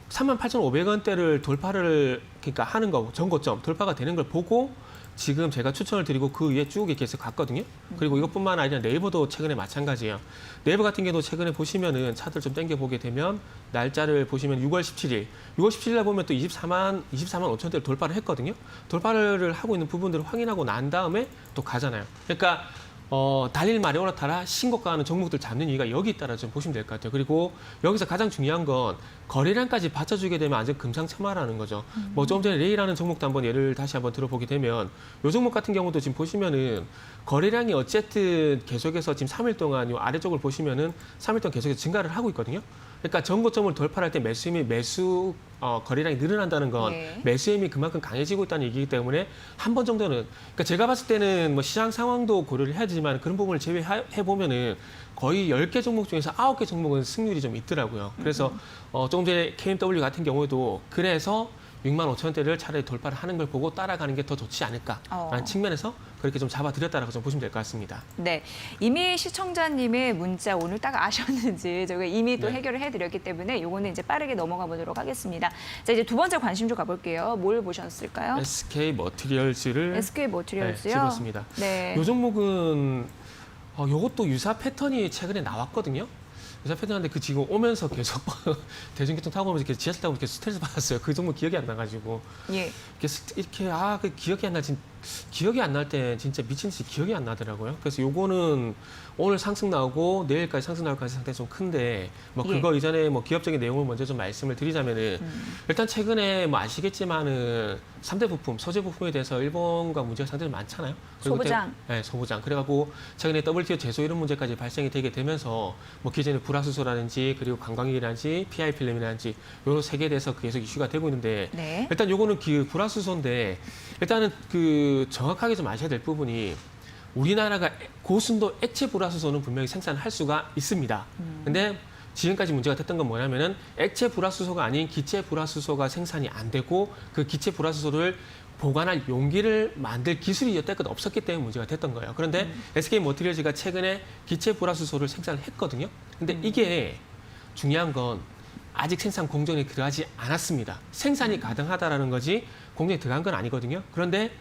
38,500원대를 돌파를 그러니까 하는 거 전고점 돌파가 되는 걸 보고 지금 제가 추천을 드리고 그 위에 쭉 이렇게 해서 갔거든요. 그리고 이것뿐만 아니라 네이버도 최근에 마찬가지예요. 네이버 같은 경우도 최근에 보시면은 차트를 좀 당겨 보게 되면 날짜를 보시면 6월 17일 날 보면 또 24만 5천대를 돌파를 했거든요. 돌파를 하고 있는 부분들을 확인하고 난 다음에 또 가잖아요. 그러니까 달릴 말이 올라타라 신고가하는 종목들 잡는 이유가 여기 있다라 좀 보시면 될 것 같아요. 그리고 여기서 가장 중요한 건 거래량까지 받쳐주게 되면 완전 금상첨화라는 거죠. 뭐 좀 전에 레이라는 종목도 한번 예를 다시 한번 들어보게 되면 이 종목 같은 경우도 지금 보시면은 거래량이 어쨌든 계속해서 지금 3일 동안 이 아래쪽을 보시면은 3일 동안 계속해서 증가를 하고 있거든요. 그러니까 전고점을 돌파할 때 매수 거래량이 늘어난다는 건 네. 매수 힘이 그만큼 강해지고 있다는 얘기이기 때문에 한 번 정도는, 그러니까 제가 봤을 때는 뭐 시장 상황도 고려를 해야 되지만 그런 부분을 제외해 보면은 거의 10개 종목 중에서 9개 종목은 승률이 좀 있더라고요. 그래서 조금 전에 KMW 같은 경우에도 그래서 6만 5천 원대를 차라리 돌파를 하는 걸 보고 따라가는 게 더 좋지 않을까라는 측면에서 그렇게 좀 잡아드렸다라고 좀 보시면 될 것 같습니다. 네, 이미 시청자님의 문자 오늘 딱 아셨는지 저희가 이미 또 네. 해결을 해드렸기 때문에 요거는 이제 빠르게 넘어가 보도록 하겠습니다. 자, 이제 두 번째 관심주 가볼게요. 뭘 보셨을까요? SK 머티리얼즈를 SK 머티리얼스요? 집었습니다. 네. 이 종목은 이것도 유사 패턴이 최근에 나왔거든요. 유사 패턴인데 그 지금 오면서 계속 대중교통 타고 오면서 이렇게 지하철 타고 이렇게 스트레스 받았어요. 그 종목 기억이 안 나가지고 예. 이렇게 그 기억이 안 날 때 진짜 미친 듯이 기억이 안 나더라고요. 그래서 요거는 오늘 상승 나오고 내일까지 상승 나올 가능성이 상당히 좀 큰데 뭐 그거 예. 이전에 뭐 기업적인 내용을 먼저 좀 말씀을 드리자면은 일단 최근에 뭐 아시겠지만은 3대 부품, 소재 부품에 대해서 일본과 문제가 상당히 많잖아요. 그리고 소부장. 네, 소부장. 그래갖고 최근에 WTO 제소 이런 문제까지 발생이 되게 되면서 뭐 기존의 불화수소라든지 그리고 관광이라든지 PI 필름이라든지 요런 세 개에 대해서 계속 이슈가 되고 있는데 네. 일단 요거는 그 불화수소인데 일단은 그 정확하게 좀 아셔야 될 부분이 우리나라가 고순도 액체 불화수소는 분명히 생산할 수가 있습니다. 근데 지금까지 문제가 됐던 건 뭐냐면은 액체 불화수소가 아닌 기체 불화수소가 생산이 안 되고 그 기체 불화수소를 보관할 용기를 만들 기술이 여태껏 없었기 때문에 문제가 됐던 거예요. 그런데 SK 머티리얼즈가 최근에 기체 불화수소를 생산을 했거든요. 근데 이게 중요한 건 아직 생산 공정에 들어가지 않았습니다. 생산이 가능하다라는 거지 공정에 들어간 건 아니거든요. 그런데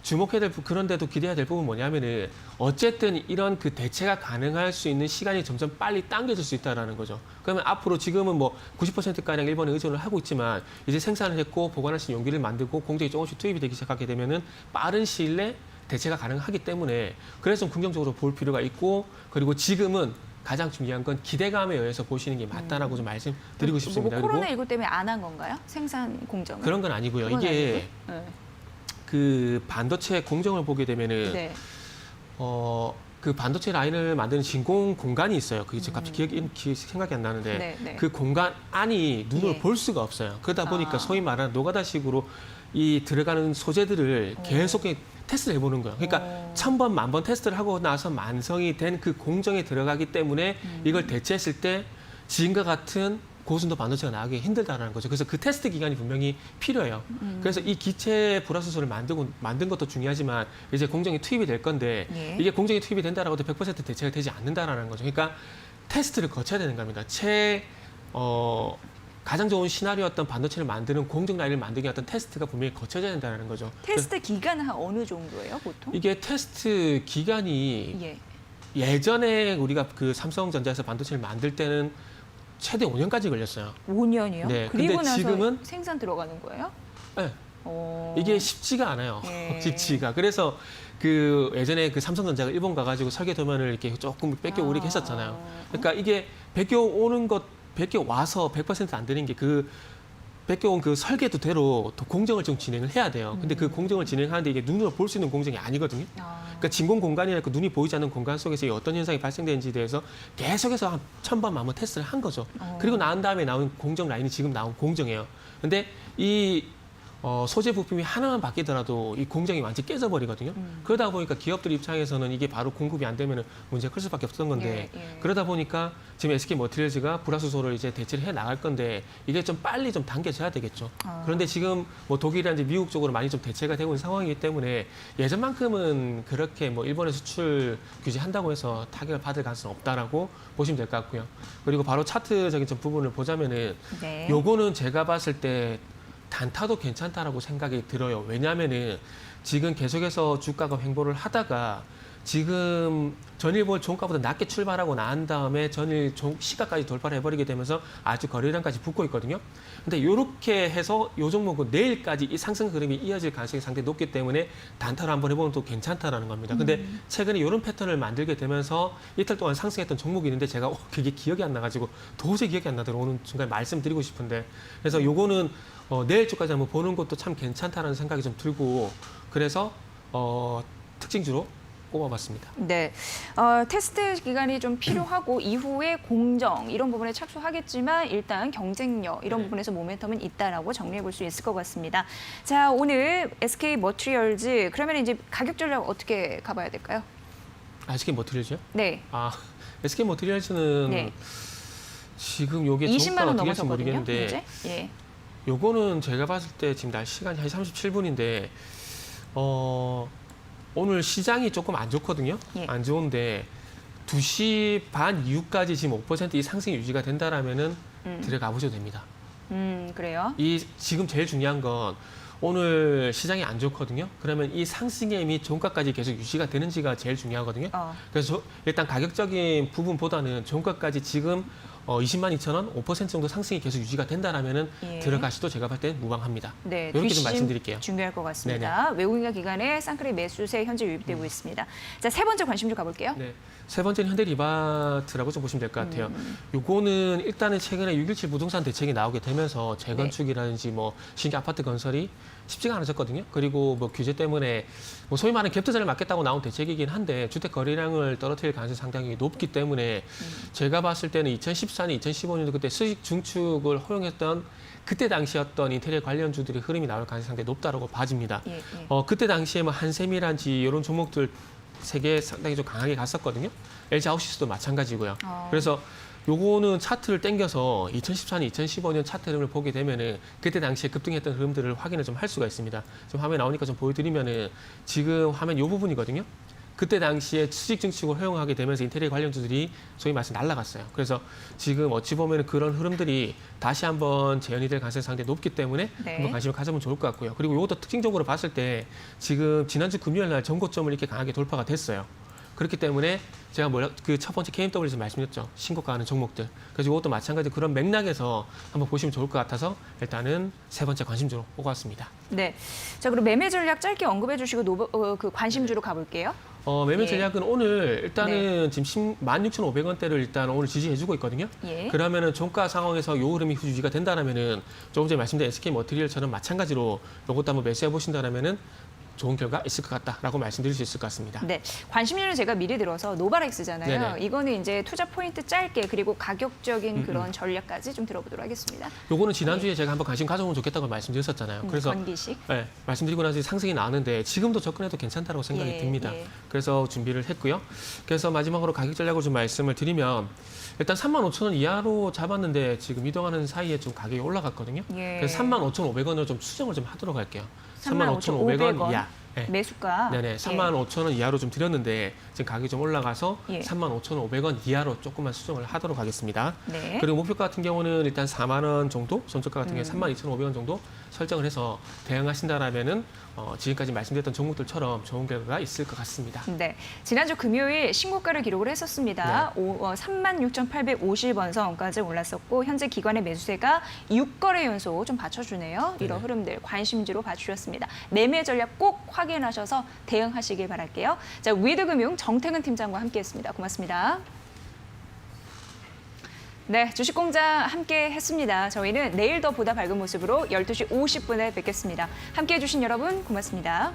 주목해야 될, 그런데도 기대해야 될 부분은 뭐냐면은 어쨌든 이런 그 대체가 가능할 수 있는 시간이 점점 빨리 당겨질 수 있다는 거죠. 그러면 앞으로 지금은 뭐 90%가량 일본에 의존을 하고 있지만 이제 생산을 했고 보관할 수 있는 용기를 만들고 공정이 조금씩 투입이 되기 시작하게 되면은 빠른 시일 내에 대체가 가능하기 때문에 그래서 좀 긍정적으로 볼 필요가 있고, 그리고 지금은 가장 중요한 건 기대감에 의해서 보시는 게 맞다라고 좀 말씀드리고 싶습니다. 뭐 그리고 코로나19 때문에 안 한 건가요? 생산 공정을? 그런 건 아니고요. 그건 이게 아니고? 네. 그 반도체 공정을 보게 되면은 네. 그 반도체 라인을 만드는 진공 공간이 있어요. 그게 지금 갑자기 생각이 안 나는데 네, 네. 그 공간 안이 눈으로 예. 볼 수가 없어요. 그러다 보니까 아. 소위 말하는 노가다식으로 이 들어가는 소재들을 계속 테스트를 해보는 거예요. 그러니까 1000번, 10,000번 테스트를 하고 나서 완성이 된 그 공정에 들어가기 때문에 이걸 대체했을 때 지금과 같은 고순도 반도체가 나가기 힘들다는 거죠. 그래서 그 테스트 기간이 분명히 필요해요. 그래서 이 기체 불화수소를 만든 것도 중요하지만 이제 공정에 투입이 될 건데 예. 이게 공정에 투입이 된다라고 해도 100% 대체가 되지 않는다라는 거죠. 그러니까 테스트를 거쳐야 되는 겁니다. 가장 좋은 시나리오였던 반도체를 만드는 공정 라인을 만들기 어떤 테스트가 분명히 거쳐져야 된다는 거죠. 테스트 기간은 한 어느 정도예요, 보통? 이게 테스트 기간이 예. 예전에 우리가 그 삼성전자에서 반도체를 만들 때는 최대 5년까지 걸렸어요. 5년이요? 네, 그리고 근데 나서 지금은- 생산 들어가는 거예요? 네. 어. 이게 쉽지가 않아요. 예. 쉽지가. 그래서 그 예전에 그 삼성전자가 일본 가가지고 설계 도면을 이렇게 조금 뺏겨오게 했었잖아요. 그러니까 이게 뺏겨오는 것, 뺏겨와서 100%안 되는 게 그 뺏겨온 그 설계도대로 또 공정을 좀 진행을 해야 돼요. 근데 그 공정을 진행하는데 이게 눈으로 볼 수 있는 공정이 아니거든요. 그러니까 진공 공간이나 그 눈이 보이지 않는 공간 속에서 이 어떤 현상이 발생되는지에 대해서 계속해서 한 1000번 한번 테스트를 한 거죠. 그리고 나온 다음에 나온 공정 라인이 지금 나온 공정이에요. 근데 이 소재 부품이 하나만 바뀌더라도 이 공정이 완전히 깨져버리거든요. 그러다 보니까 기업들 입장에서는 이게 바로 공급이 안 되면 문제가 클 수밖에 없었던 건데 예. 그러다 보니까 지금 SK 머티리얼즈가 불화수소를 이제 대체를 해 나갈 건데 이게 좀 빨리 좀 당겨져야 되겠죠. 그런데 지금 뭐 독일이라든지 미국 쪽으로 많이 좀 대체가 되고 있는 상황이기 때문에 예전만큼은 그렇게 뭐 일본에 수출 규제한다고 해서 타격을 받을 가능성은 없다라고 보시면 될 것 같고요. 그리고 바로 차트적인 좀 부분을 보자면은 네. 요거는 제가 봤을 때 단타도 괜찮다라고 생각이 들어요. 왜냐하면은 지금 계속해서 주가가 횡보를 하다가 지금 전일본 종가보다 낮게 출발하고 난 다음에 전일 시가까지 돌파를 해버리게 되면서 아주 거래량까지 붙고 있거든요. 근데 이렇게 해서 요 종목은 내일까지 이 상승 흐름이 이어질 가능성이 상당히 높기 때문에 단타를 한번 해보면 또 괜찮다라는 겁니다. 근데 최근에 이런 패턴을 만들게 되면서 이틀 동안 상승했던 종목이 있는데 제가 그게 기억이 안 나가지고 도저히 기억이 안 나더라고요. 오늘 순간 말씀드리고 싶은데 그래서 요거는 내일 쪽까지 한번 보는 것도 참 괜찮다라는 생각이 좀 들고 그래서 특징주로 꼽아봤습니다. 네, 테스트 기간이 좀 필요하고 이후에 공정 이런 부분에 착수하겠지만 일단 경쟁력 이런 부분에서 모멘텀은 있다라고 정리해 볼 수 있을 것 같습니다. 자, 오늘 SK 머티리얼즈 그러면 이제 가격 전략 어떻게 가봐야 될까요? SK 머티리얼즈요? 네, SK 머티리얼즈는 네. 지금 요게 20만 종가가 원 어떻게 될지 넘어섰거든요. 모르겠는데 이제? 예. 요거는 제가 봤을 때 지금 날 시간이 한 37분인데 오늘 시장이 조금 안 좋거든요. 예. 안 좋은데 2시 반 이후까지 지금 5%이 상승이 유지가 된다라면은 들어가 보셔도 됩니다. 그래요. 이 지금 제일 중요한 건 오늘 시장이 안 좋거든요. 그러면 이 상승의 힘이 종가까지 계속 유지가 되는지가 제일 중요하거든요. 그래서 일단 가격적인 부분보다는 종가까지 지금 20만 2천 원, 5% 정도 상승이 계속 유지가 된다라면은 예. 들어가시도 제가 봤을 때 무방합니다. 네, 이렇게 좀 뒷심 말씀드릴게요. 중요할 것 같습니다. 외국인과 기관의 쌍끌이 매수세 현재 유입되고 있습니다. 자, 세 번째 관심주 가볼게요. 네. 세 번째는 현대리바트라고 좀 보시면 될 것 같아요. 요거는 일단은 최근에 6.17 부동산 대책이 나오게 되면서 재건축이라든지 뭐 신규 아파트 건설이 쉽지가 않아졌거든요. 그리고 뭐 규제 때문에 뭐 소위 말하는 갭투자를 막겠다고 나온 대책이긴 한데 주택 거래량을 떨어뜨릴 가능성이 상당히 높기 때문에 제가 봤을 때는 2014년, 2015년도 그때 수직 중축을 허용했던 그때 당시였던 인테리어 관련주들의 흐름이 나올 가능성이 상당히 높다고 봐집니다. 예, 예. 그때 당시에 뭐 한샘이란지 이런 종목들 세계 상당히 좀 강하게 갔었거든요. LG 하우시스도 마찬가지고요. 그래서 요거는 차트를 땡겨서 2014년, 2015년 차트 흐름을 보게 되면은 그때 당시에 급등했던 흐름들을 확인을 좀 할 수가 있습니다. 지금 화면에 나오니까 좀 보여드리면은 지금 화면 요 부분이거든요. 그때 당시에 수직 증축을 허용하게 되면서 인테리어 관련주들이 소위 말해서 날아갔어요. 그래서 지금 어찌 보면 그런 흐름들이 다시 한번 재현이 될 가능성이 상당히 높기 때문에 네. 한번 관심을 가져보면 좋을 것 같고요. 그리고 이것도 특징적으로 봤을 때 지금 지난주 금요일 날 전고점을 이렇게 강하게 돌파가 됐어요. 그렇기 때문에 제가 그 첫 번째 KMW에서 말씀드렸죠. 신고가하는 종목들. 그래서 이것도 마찬가지 그런 맥락에서 한번 보시면 좋을 것 같아서 일단은 세 번째 관심주로 뽑았습니다. 네. 자, 그럼 매매 전략 짧게 언급해 주시고 그 관심주로 가볼게요. 매매 예. 전략은 오늘 일단은 지금 16,500원대를 일단 오늘 지지해주고 있거든요. 예. 그러면은 종가 상황에서 요 흐름이 유지가 된다라면은 조금 전에 말씀드린 SK 머티리얼처럼 마찬가지로 요것도 한번 매수해 보신다라면은 좋은 결과 있을 것 같다라고 말씀드릴 수 있을 것 같습니다. 네, 관심주는 제가 미리 들어서 노바렉스잖아요. 네네. 이거는 이제 투자 포인트 짧게 그리고 가격적인 그런 전략까지 좀 들어보도록 하겠습니다. 요거는 지난주에 제가 한번 관심 가져보면 좋겠다고 말씀드렸었잖아요. 그래서 건기식. 네, 말씀드리고 나서 상승이 나왔는데 지금도 접근해도 괜찮다고 생각이 예, 듭니다. 예. 그래서 준비를 했고요. 그래서 마지막으로 가격 전략을 좀 말씀을 드리면 일단 35,000원 이하로 잡았는데 지금 이동하는 사이에 좀 가격이 올라갔거든요. 예. 그래서 35,500원으로 좀 수정을 좀 하도록 할게요. 35,500원 이하. 네. 매수가. 네네, 35,000원 이하로 좀 드렸는데 지금 가격이 좀 올라가서 예. 35,500원 이하로 조금만 수정을 하도록 하겠습니다. 네. 그리고 목표가 같은 경우는 일단 4만 원 정도, 전저가 같은 경우는 32,500원 정도 설정을 해서 대응하신다라면은 지금까지 말씀드렸던 종목들처럼 좋은 결과가 있을 것 같습니다. 네, 지난주 금요일 신고가를 기록을 했었습니다. 36,850원 선까지 올랐었고 현재 기관의 매수세가 6거래 연속 좀 받쳐주네요. 이런 흐름들 관심주로 봐주셨습니다. 매매 전략 꼭 확인하셔서 대응하시길 바랄게요. 자, 위드금융 정태근 팀장과 함께했습니다. 고맙습니다. 네, 주식공장 함께 했습니다. 저희는 내일 더 보다 밝은 모습으로 12시 50분에 뵙겠습니다. 함께해 주신 여러분 고맙습니다.